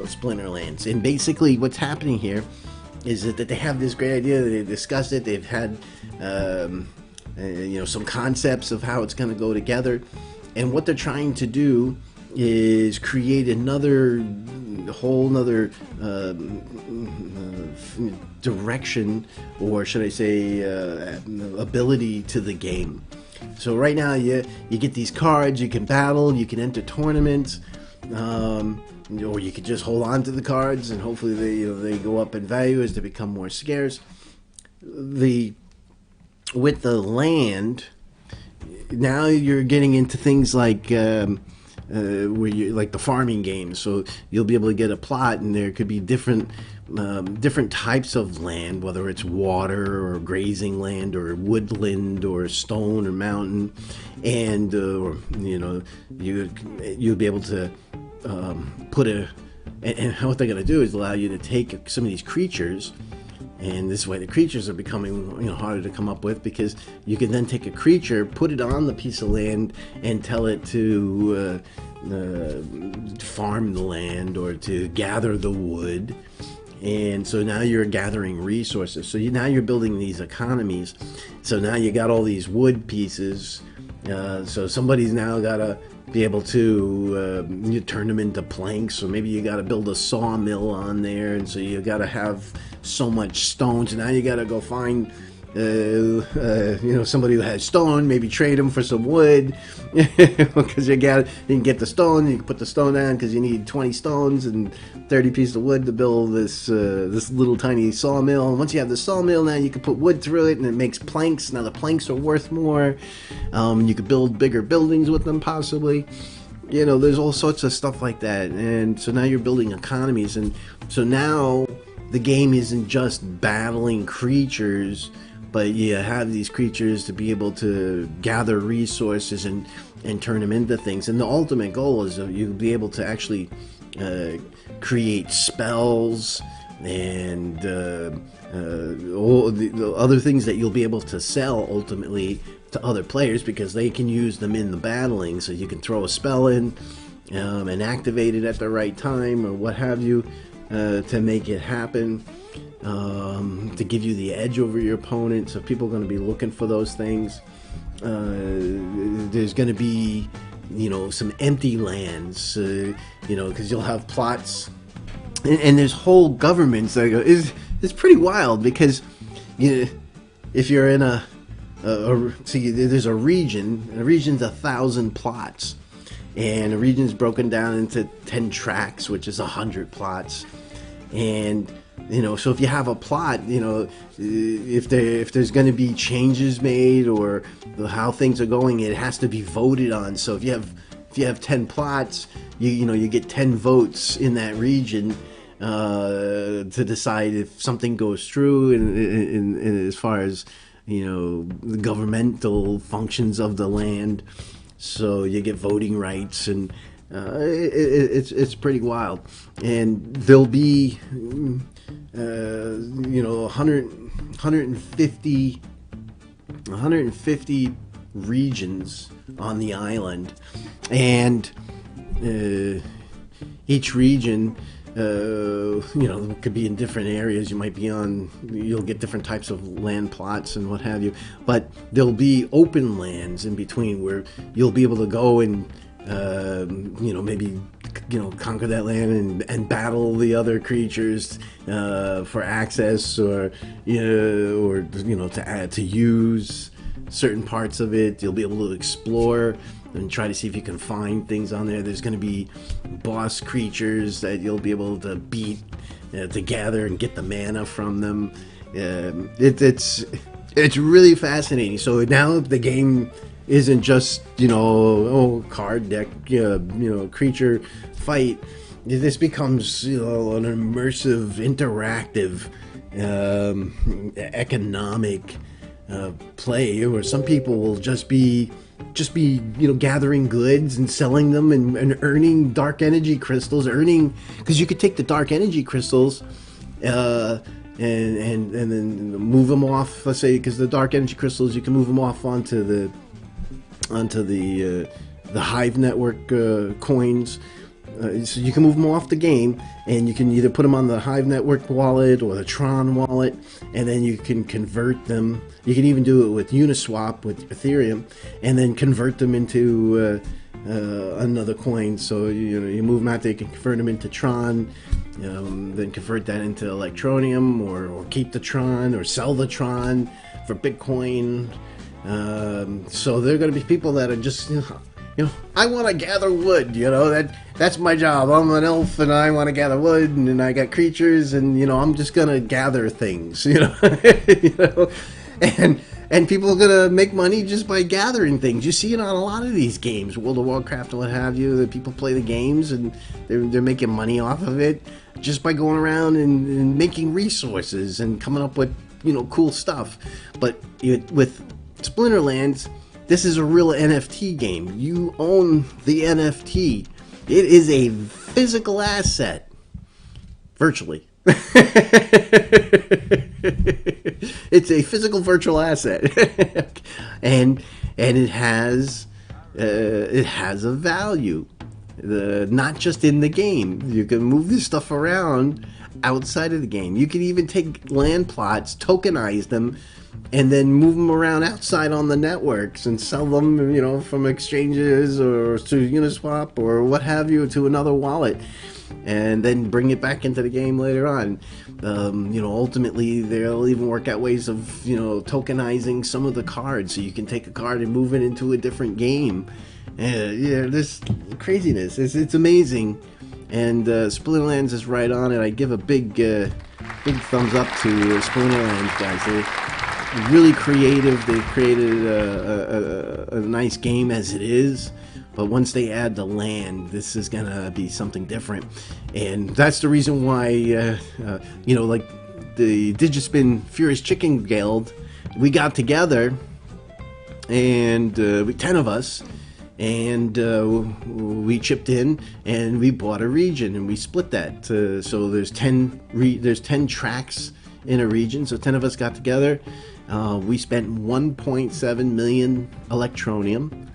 Splinterlands. And basically what's happening here is that they have this great idea, they discussed it, they've had some concepts of how it's going to go together, and what they're trying to do is create whole nother direction, or should I say ability to the game. So right now you get these cards, you can battle, you can enter tournaments, or you could just hold on to the cards and hopefully they go up in value as they become more scarce. With the land, now you're getting into things like where you like the farming games. So you'll be able to get a plot, and there could be different types of land, whether it's water or grazing land or woodland or stone or mountain, and you'll be able to put and what they're going to do is allow you to take some of these creatures. And this way the creatures are becoming harder to come up with, because you can then take a creature, put it on the piece of land, and tell it to farm the land or to gather the wood. And so now you're gathering resources. So now you're building these economies. So now you got all these wood pieces. So somebody's now got to be able to you turn them into planks. So maybe you got to build a sawmill on there, and so you got to have so much stones. And now you got to go find somebody who has stone, maybe trade them for some wood, because you can get the stone, you can put the stone down because you need 20 stones and 30 pieces of wood to build this little tiny sawmill. And once you have the sawmill, now you can put wood through it, and it makes planks. Now the planks are worth more. You could build bigger buildings with them, possibly. There's all sorts of stuff like that. And so now you're building economies, and so now the game isn't just battling creatures, but you have these creatures to be able to gather resources and turn them into things. And the ultimate goal is that you'll be able to actually create spells and all the other things that you'll be able to sell ultimately to other players, because they can use them in the battling. So you can throw a spell in, and activate it at the right time or what have you, to make it happen, to give you the edge over your opponent. So people are going to be looking for those things. There's going to be, some empty lands, because you'll have plots, and there's whole governments that go. It's pretty wild because, if you're in there's a region. And a region's 1,000 plots, and a region's broken down into 10 tracks, which is 100 plots, and so if you have a plot, if there's going to be changes made or how things are going, it has to be voted on. So if you have 10 plots, you get 10 votes in that region to decide if something goes through in as far as the governmental functions of the land. So you get voting rights, and it's pretty wild. And there'll be 150 regions on the island, and each region could be in different areas. You'll get different types of land plots and what have you, but there'll be open lands in between where you'll be able to go and maybe conquer that land and battle the other creatures for access, or to use certain parts of it. You'll be able to explore and try to see if you can find things on there. There's going to be boss creatures that you'll be able to beat, to gather and get the mana from them. It's really fascinating. So now the game isn't just card deck, creature fight. This becomes an immersive, interactive, economic play, where some people will just be gathering goods and selling them and earning dark energy crystals, because you could take the dark energy crystals and then move them off. Let's say, because the dark energy crystals, you can move them off onto the Hive Network coins. So you can move them off the game, and you can either put them on the Hive Network wallet or the Tron wallet, and then you can convert them. You can even do it with Uniswap with Ethereum, and then convert them into another coin. So you move them out there, you can convert them into Tron, then convert that into Electroneum, or keep the Tron, or sell the Tron for Bitcoin. So there are going to be people that are just, I want to gather wood, that's my job. I'm an elf and I want to gather wood, and I got creatures, and, I'm just going to gather things, and people are going to make money just by gathering things. You see it on a lot of these games, World of Warcraft and what have you, that people play the games and they're making money off of it just by going around and making resources and coming up with, cool stuff. But with SplinterLands, this is a real NFT game. You own the NFT. It is a physical asset, virtually. It's a physical virtual asset, and it has a value, not just in the game. You can move this stuff around outside of the game. You can even take land plots, tokenize them, and then move them around outside on the networks and sell them, from exchanges or to Uniswap or what have you, to another wallet, and then bring it back into the game later on. Ultimately, they'll even work out ways of, tokenizing some of the cards, so you can take a card and move it into a different game. This craziness. It's amazing. And SplinterLands is right on it. I give a big thumbs up to SplinterLands, guys. They're really creative. They've created a nice game as it is, but once they add the land, this is gonna be something different. And that's the reason why like the Digitspin Furious Chicken Guild, we got together, and 10 of us, and we chipped in and we bought a region, and we split that. So there's 10 tracks in a region, so 10 of us got together. We spent 1.7 million Electroneum,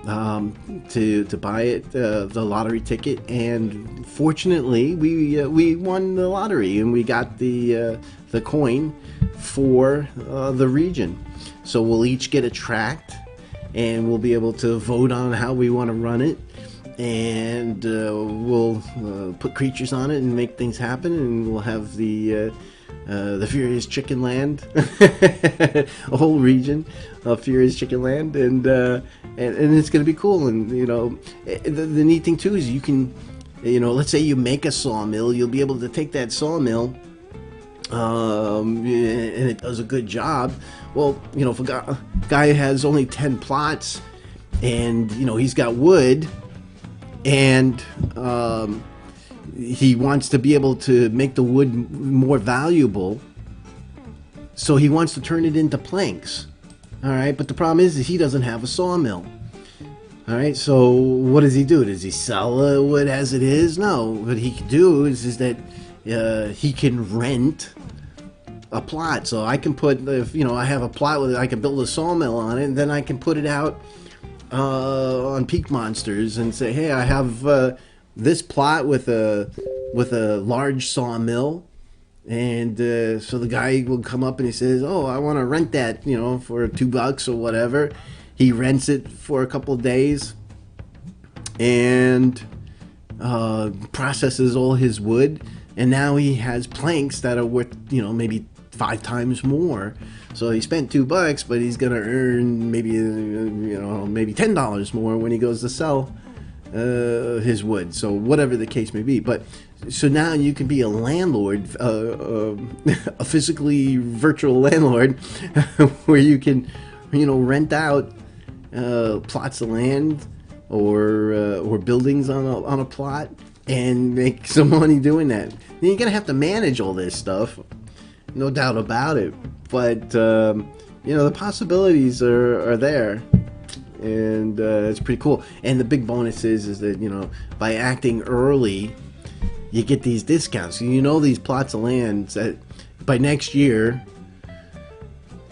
to buy it, the lottery ticket, and fortunately we won the lottery and we got the coin for the region. So we'll each get a tract, and we'll be able to vote on how we want to run it, and we'll put creatures on it and make things happen, and we'll have the Furious Chicken Land, a whole region of Furious Chicken Land, and it's going to be cool. And you know, the neat thing too is you can, you know, let's say you make a sawmill, you'll be able to take that sawmill, and it does a good job. Well, you know, if a guy has only 10 plots, and you know he's got wood, and he wants to be able to make the wood more valuable, so he wants to turn it into planks. All right, but the problem is he doesn't have a sawmill. All right, so what does he do? Does he sell the wood as it is? No. What he can do is that he can rent a plot. So I can put, if you know, I have a plot with it, I can build a sawmill on it, and then I can put it out on Peak Monsters and say, hey, I have this plot with a large sawmill, and so the guy will come up and he says, oh, I want to rent that, you know, for $2 or whatever. He rents it for a couple of days and processes all his wood, and now he has planks that are worth, you know, maybe 5 times more. So he spent $2, but he's gonna earn maybe, you know, maybe $10 more when he goes to sell his wood. So whatever the case may be. But so now you can be a landlord, a physically virtual landlord, where you can, you know, rent out plots of land or buildings on a plot and make some money doing that. Then you're gonna have to manage all this stuff, no doubt about it. But you know, the possibilities are there. And it's pretty cool. And the big bonus is that, you know, by acting early, you get these discounts. You know, these plots of land that by next year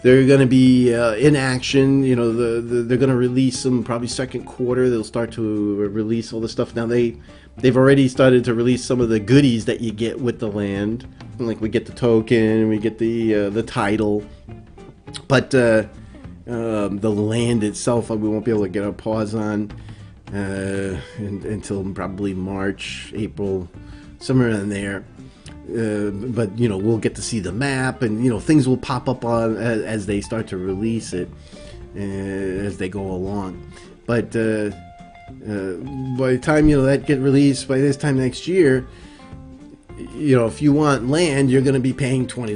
they're going to be in action. You know, they're going to release them probably second quarter. They'll start to release all the stuff. Now they've already started to release some of the goodies that you get with the land. Like we get the token, we get the title, but the land itself, we won't be able to get our paws on until probably March, April, somewhere in there. But you know, we'll get to see the map, and you know, things will pop up on as they start to release it as they go along. But by the time, you know, that get released, by this time next year, you know, if you want land, you're going to be paying $20.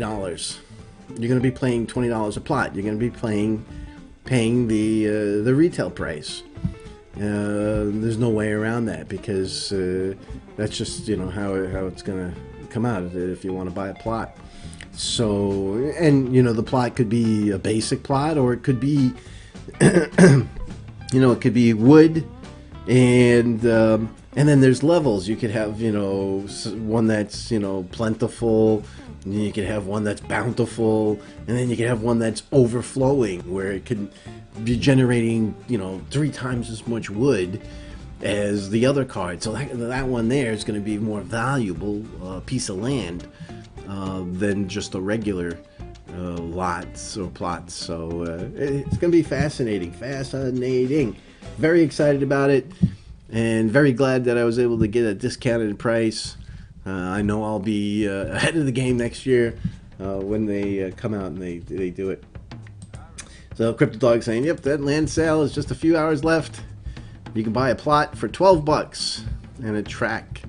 You're going to be paying $20 a plot. You're going to be paying the retail price. There's no way around that, because that's just, you know, how it's going to come out if you want to buy a plot. So, and you know, the plot could be a basic plot, or it could be you know, it could be wood, and then there's levels. You could have, you know, one that's, you know, plentiful, and you could have one that's bountiful, and then you could have one that's overflowing, where it could be generating, you know, 3 times as much wood as the other card. So that one there is going to be more valuable piece of land than just a regular lots or plots. So it's going to be fascinating. Very excited about it, and very glad that I was able to get a discounted price. I know I'll be ahead of the game next year when they come out and they do it. So Crypto Dog saying, yep, that land sale is just a few hours left. You can buy a plot for $12 and a track.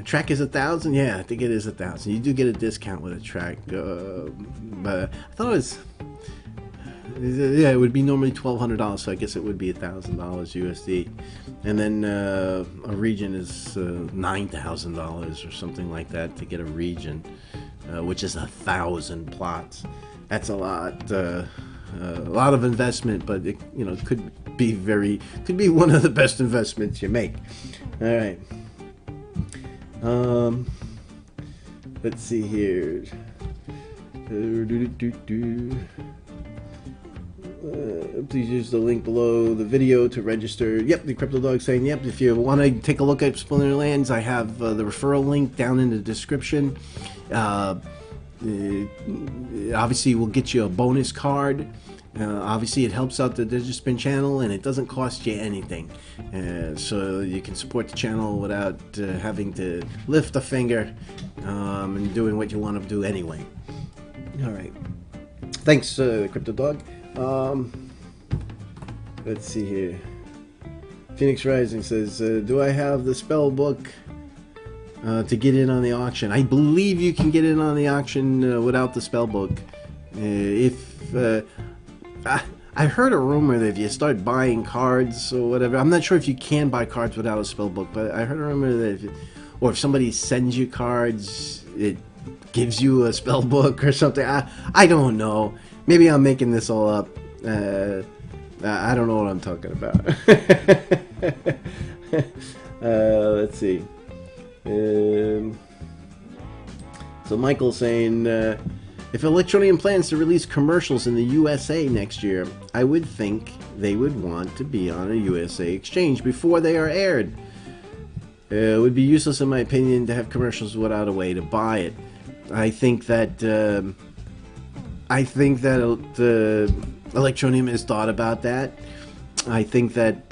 Track is 1,000. Yeah, I think it is 1,000. You do get a discount with a track, but I thought it was, yeah, it would be normally $1,200, so I guess it would be $1,000 USD. And then a region is $9,000 or something like that to get a region, which is 1,000 plots. That's a lot of investment, but it, you know, could be one of the best investments you make. All right. Let's see here. Please use the link below the video to register. Yep, the Crypto Dog saying, yep, if you want to take a look at SplinterLands, I have the referral link down in the description. Obviously, we'll get you a bonus card. Obviously, it helps out the Digitspin channel, and it doesn't cost you anything. So you can support the channel without having to lift a finger and doing what you want to do anyway. All right. Thanks, Crypto Dog. Let's see here. Phoenix Rising says, do I have the spell book to get in on the auction? I believe you can get in on the auction without the spell book. I heard a rumor that if you start buying cards or whatever, I'm not sure if you can buy cards without a spell book, but I heard a rumor that if somebody sends you cards, it gives you a spell book or something. I don't know. Maybe I'm making this all up. I don't know what I'm talking about. Let's see. So Michael's saying, if Electroneum plans to release commercials in the USA next year, I would think they would want to be on a USA exchange before they are aired. It would be useless, in my opinion, to have commercials without a way to buy it. I think that Electroneum has thought about that. I think that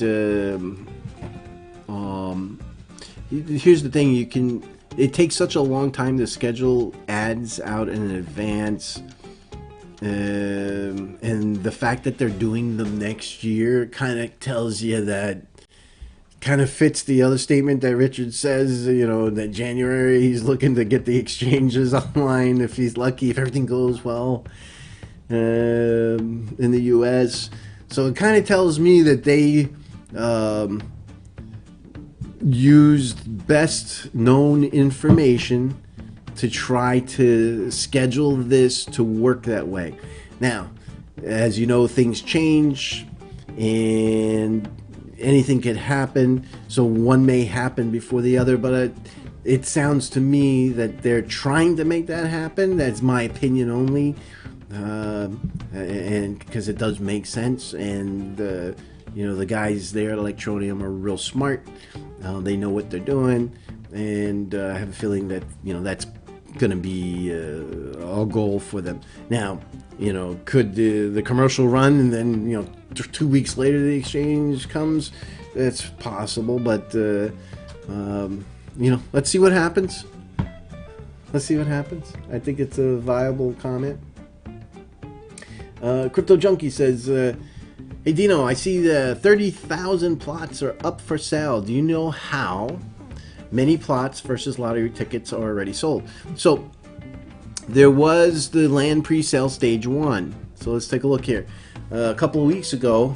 here's the thing: it takes such a long time to schedule ads out in advance, and the fact that they're doing them next year kind of tells you that. Kind of fits the other statement that Richard says, that January he's looking to get the exchanges online if he's lucky, if everything goes well in the US. So it kind of tells me that they used best known information to try to schedule this to work that way. Now, as you know, things change and anything could happen, so one may happen before the other, but it sounds to me that they're trying to make that happen. That's my opinion only, and because it does make sense, and the guys there at Electroneum are real smart. They know what they're doing, and I have a feeling that that's going to be a goal for them. Now, could the commercial run and then 2 weeks later the exchange comes? It's possible, but let's see what happens. Let's see what happens. I think it's a viable comment. Crypto Junkie says, hey Dino, I see the 30,000 plots are up for sale. Do you know how many plots versus lottery tickets are already sold? So there was the land pre-sale stage 1. So let's take a look here. A couple of weeks ago,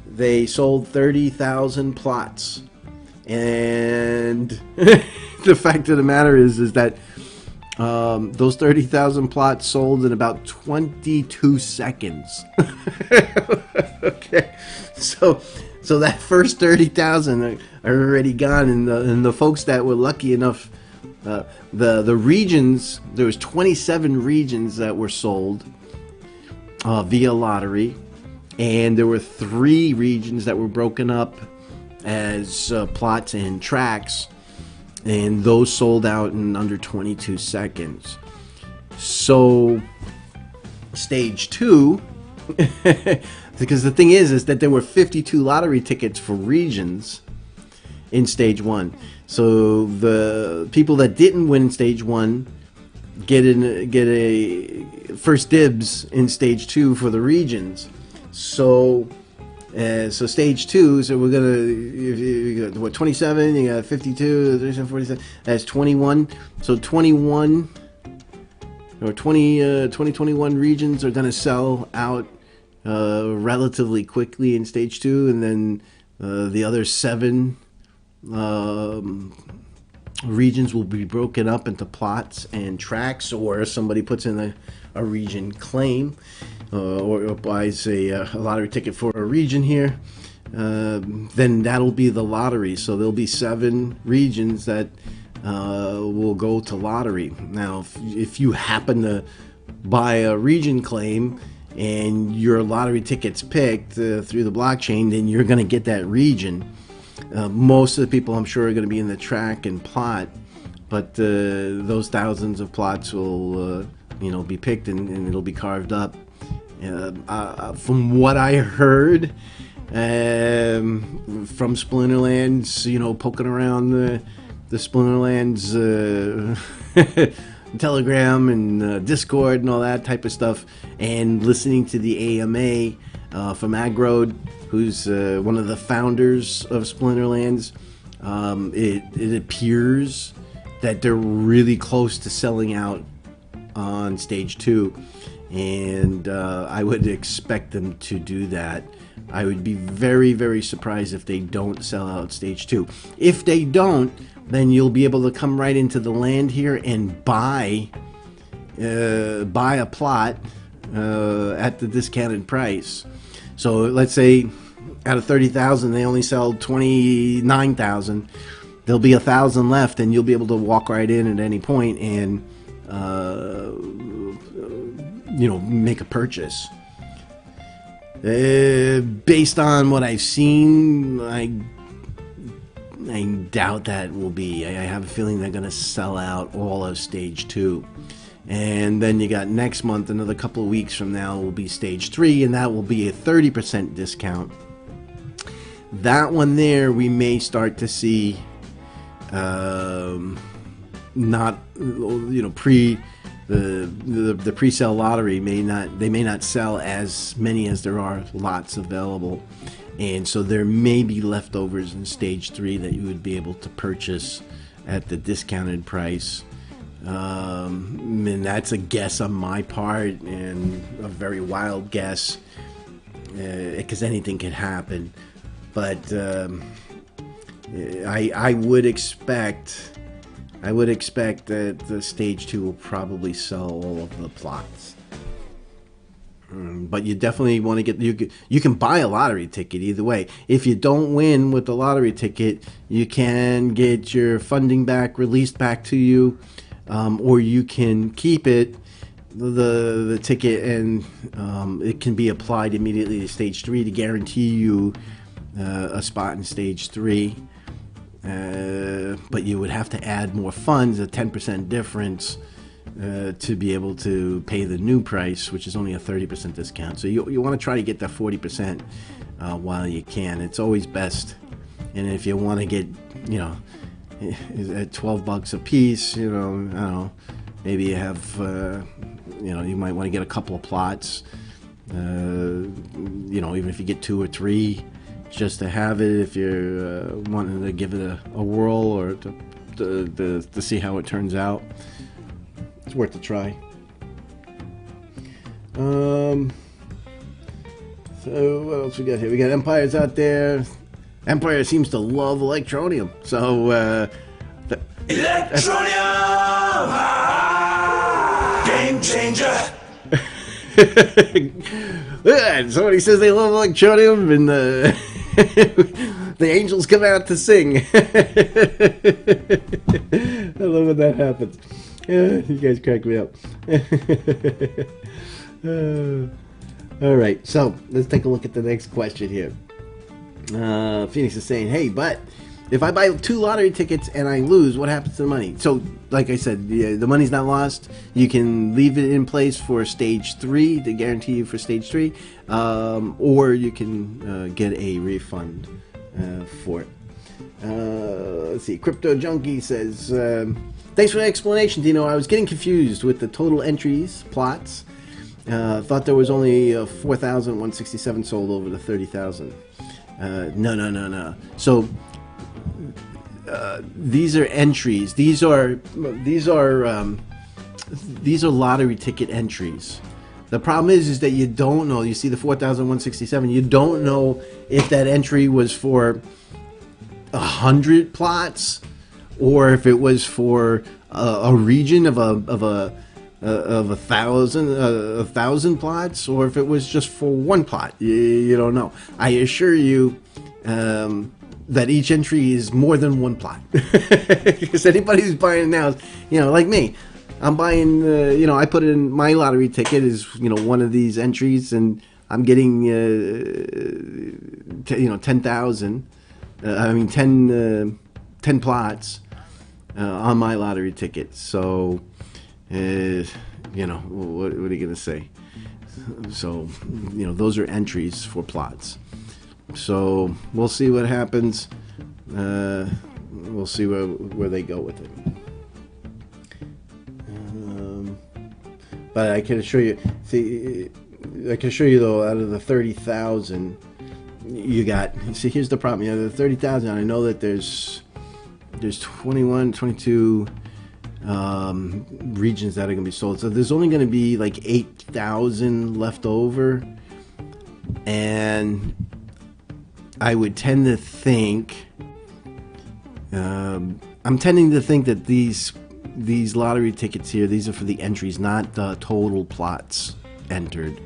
they sold 30,000 plots, and the fact of the matter is that those 30,000 plots sold in about 22 seconds. Okay, so that first 30,000 are already gone, and the folks that were lucky enough, the regions, there was 27 regions that were sold via lottery, and there were 3 regions that were broken up as plots and tracks, and those sold out in under 22 seconds. So stage 2, because the thing is that there were 52 lottery tickets for regions in stage 1. So the people that didn't win in stage 1 get a first dibs in stage 2 for the regions. So stage 2, so we're gonna, you got 27, you got 52, 37, 47, that's 21. So 21 or 21 regions are gonna sell out relatively quickly in stage 2, and then the other 7 regions will be broken up into plots and tracks, or somebody puts in a region claim, or buys a lottery ticket for a region here, then that'll be the lottery. So there'll be 7 regions that will go to lottery. Now, if you happen to buy a region claim and your lottery ticket's picked through the blockchain, then you're going to get that region. Most of the people, I'm sure, are going to be in the track and plot, but those thousands of plots will, be picked and it'll be carved up. From what I heard from SplinterLands, poking around the SplinterLands Telegram and Discord and all that type of stuff, and listening to the AMA from Agrode, who's one of the founders of SplinterLands, it appears that they're really close to selling out on stage 2, and I would expect them to do that. I would be very, very surprised if they don't sell out stage 2. If they don't, then you'll be able to come right into the land here and buy a plot at the discounted price. So let's say out of 30,000 they only sell 29,000. There'll be 1,000 left, and you'll be able to walk right in at any point and make a purchase. Based on what I've seen, I doubt that will be. I have a feeling they're going to sell out all of stage 2. And then you got next month, another couple of weeks from now, will be stage 3, and that will be a 30% discount. That one there, we may start to see not, the pre-sale lottery may not sell as many as there are lots available, and so there may be leftovers in stage 3 that you would be able to purchase at the discounted price. And that's a guess on my part, and a very wild guess, because anything could happen. But I would expect that the stage 2 will probably sell all of the plots. But you definitely want to get, you can buy a lottery ticket either way. If you don't win with the lottery ticket, you can get your funding back, released back to you, or you can keep it, the ticket, and it can be applied immediately to stage 3 to guarantee you a spot in stage 3. But you would have to add more funds, a 10% difference, to be able to pay the new price, which is only a 30% discount. So you want to try to get that 40% while you can. It's always best. And if you want to get, at $12 a piece, I don't know, maybe you have, you might want to get a couple of plots, even if you get 2 or 3, just to have it if you're wanting to give it a whirl, or to see how it turns out. It's worth a try. So what else we got here? We got Empires out there. Empire seems to love Electroneum. So Electroneum! Game changer! Somebody says they love Electroneum, and the angels come out to sing. I love when that happens. You guys crack me up. Alright, so let's take a look at the next question here. Phoenix is saying, hey, but if I buy 2 lottery tickets and I lose, what happens to the money? So, like I said, the money's not lost. You can leave it in place for stage 3 to guarantee you for stage 3, or you can get a refund for it. Let's see. Crypto Junkie says, thanks for the explanation, Dino. I was getting confused with the total entries, plots. Thought there was only 4,167 sold over the 30,000. No. So these are entries. These are lottery ticket entries. The problem is that you don't know. You see the 4,167. You don't know if that entry was for 100 plots, or if it was for a region of a 1,000 plots, or if it was just for 1 plot. You don't know. I assure you that each entry is more than 1 plot. Because anybody who's buying it now, like me, I'm buying, you know, I put in my lottery ticket is, you know, one of these entries, and I'm getting, you know, 10,000. I mean, 10 plots on my lottery ticket. So, you know, what are you gonna say? So, you know, those are entries for plots. So we'll see what happens. We'll see where they go with it. But I can assure you, see, I can assure you though, out of the 30,000, you got. See, here's the problem. You know, the 30,000. I know that there's 21, 22 regions that are going to be sold. So there's only going to be like 8,000 left over, and I would tend to think. I'm tending to think that these lottery tickets here, these are for the entries, not the total plots entered.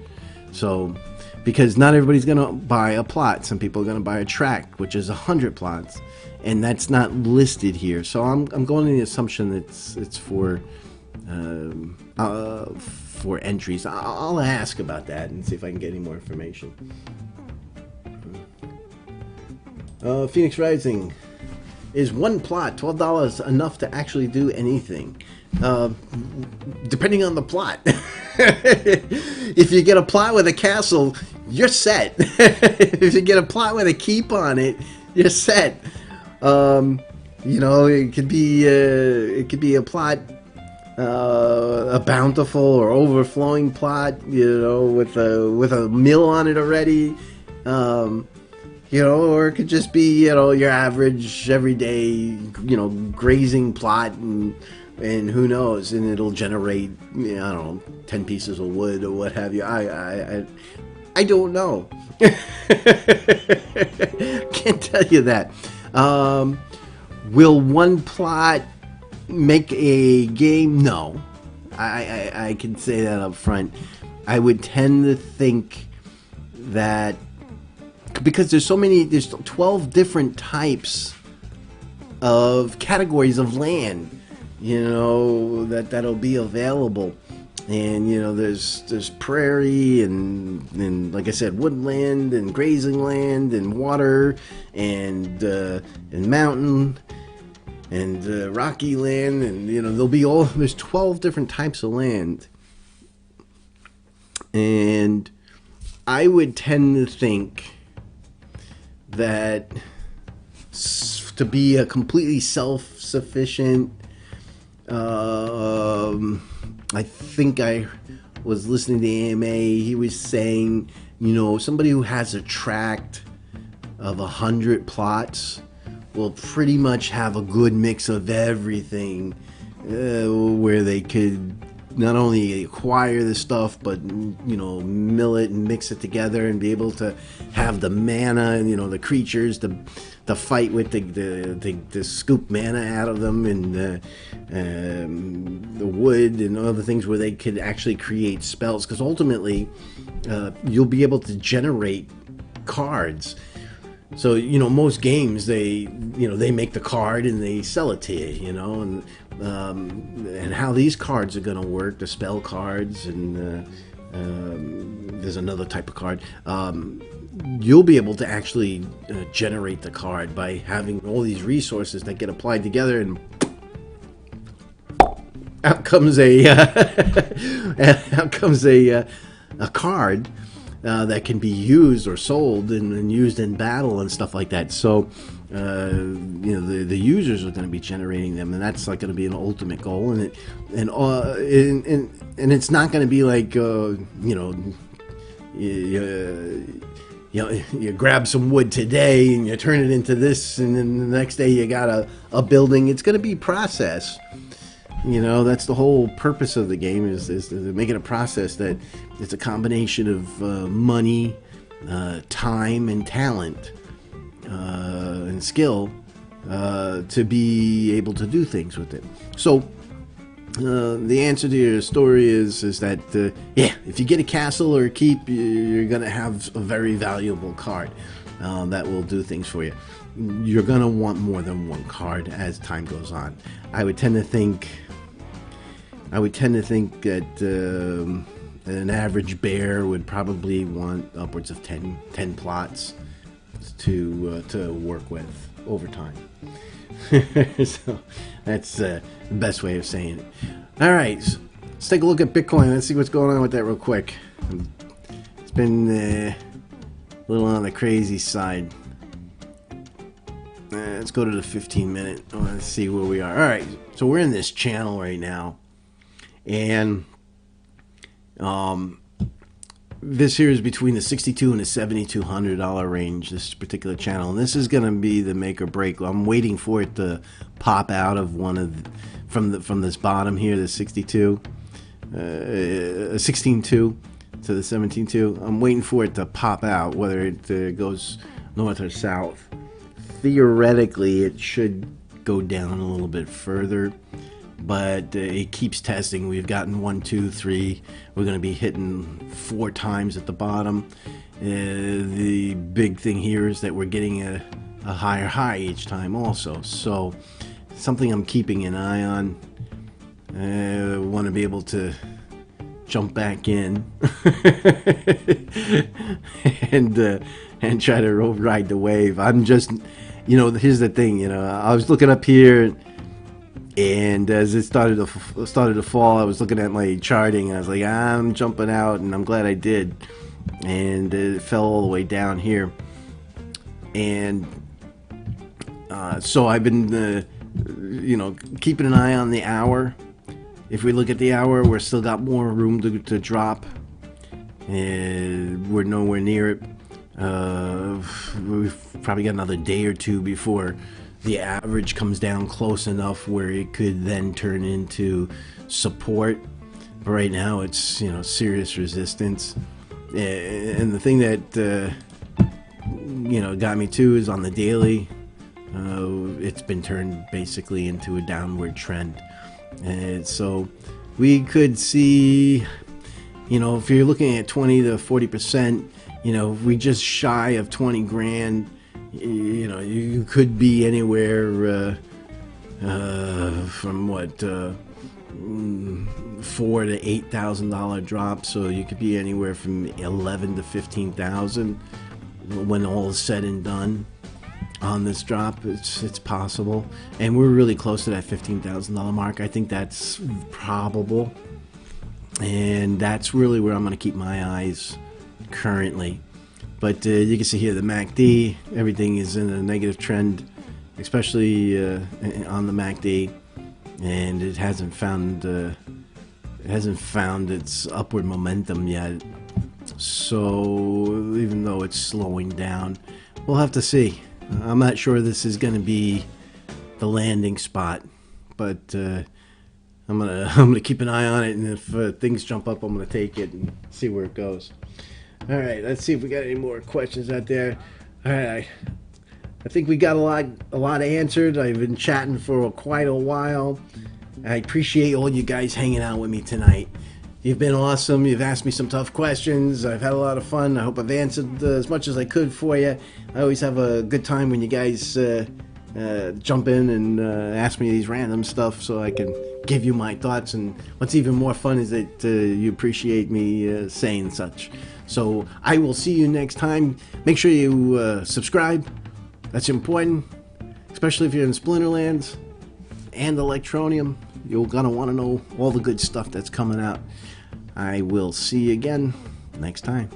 So, because not everybody's going to buy a plot. Some people are going to buy a tract, which is 100 plots, and that's not listed here. So I'm going on the assumption that it's for entries. I'll ask about that and see if I can get any more information. Phoenix Rising. Is one plot, $12, enough to actually do anything? Depending on the plot. If you get a plot with a castle, you're set. If you get a plot with a keep on it, you're set. You know, it could be a plot, a bountiful or overflowing plot. You know, with a mill on it already. You know, or it could just be, you know, your average, everyday, you know, grazing plot, and who knows, and it'll generate, you know, I don't know, 10 pieces of wood or what have you. I don't know. Can't tell you that. Will one plot make a game? No. I can say that up front. I would tend to think that, because there's 12 different types of categories of land, you know, that'll be available. And, you know, there's prairie and like I said, woodland and grazing land and water and mountain and rocky land, and, you know, there's 12 different types of land. And I would tend to think that to be a completely self-sufficient, I think I was listening to AMA, he was saying, you know, somebody who has a tract of 100 plots will pretty much have a good mix of everything, where they could not only acquire the stuff, but, you know, mill it and mix it together and be able to have the mana and, you know, the creatures to fight with, the scoop mana out of them, and the wood and other things where they could actually create spells, because ultimately you'll be able to generate cards. So, you know, most games, they make the card and they sell it to you, you know, and how these cards are going to work, the spell cards, and there's another type of card. You'll be able to actually generate the card by having all these resources that get applied together, and out comes a card that can be used or sold and used in battle and stuff like that. So, you know, the users are going to be generating them, and that's like going to be an ultimate goal. And it's not going to be like, you know, you grab some wood today and you turn it into this, and then the next day you got a building. It's going to be process. You know, that's the whole purpose of the game, is to make it a process that it's a combination of money, time, and talent, and skill, to be able to do things with it. So the answer to your story is that, yeah, if you get a castle or a keep, you're going to have a very valuable card that will do things for you. You're going to want more than one card as time goes on. I would tend to think I would tend to think that an average bear would probably want upwards of 10 let's to work with over time. So that's the best way of saying it. All right, so let's take a look at Bitcoin. Let's see what's going on with that real quick. It's been a little on the crazy side. Let's go to the 15-minute. Let's see where we are. All right, so we're in this channel right now, and this here is between the $6,200 and the $7,200 range, this particular channel, and this is going to be the make or break. I'm waiting for it to pop out of one of from this bottom here, the 16.2 to the 17.2. I'm waiting for it to pop out, whether it goes north or south. Theoretically, it should go down a little bit further, but it keeps testing. We've gotten 1, 2, 3. We're going to be hitting 4 times at the bottom. The big thing here is that we're getting a higher high each time also. So something I'm keeping an eye on. I want to be able to jump back in and try to ride the wave. I'm just, here's the thing, I was looking up here, and as it started to fall, I was looking at my charting, and I was like, I'm jumping out, and I'm glad I did. And it fell all the way down here, and so I've been keeping an eye on the hour. If we look at the hour, we're still got more room to drop, and we're nowhere near it. We've probably got another day or two before the average comes down close enough where it could then turn into support. But right now, it's serious resistance. And the thing that got me too is on the daily. It's been turned basically into a downward trend. And so we could see, if you're looking at 20 to 40%, if we just shy of 20 grand, you could be anywhere from what, $4,000 to $8,000 drop. So you could be anywhere from 11 to 15,000 when all is said and done. On this drop, it's possible, and we're really close to that $15,000 mark. I think that's probable, and that's really where I'm going to keep my eyes currently. But you can see here the MACD, everything is in a negative trend, especially on the MACD, and it hasn't found its upward momentum yet. So even though it's slowing down, we'll have to see. I'm not sure this is going to be the landing spot, but I'm gonna keep an eye on it, and if things jump up, I'm gonna take it and see where it goes. All right, let's see if we got any more questions out there. All right, I think we got a lot answered. I've been chatting for quite a while. I appreciate all you guys hanging out with me tonight. You've been awesome. You've asked me some tough questions. I've had a lot of fun. I hope I've answered as much as I could for you. I always have a good time when you guys jump in and ask me these random stuff so I can give you my thoughts. And what's even more fun is that you appreciate me saying such. So I will see you next time. Make sure you subscribe. That's important, especially if you're in Splinterlands and Electroneum. You're going to want to know all the good stuff that's coming out. I will see you again next time.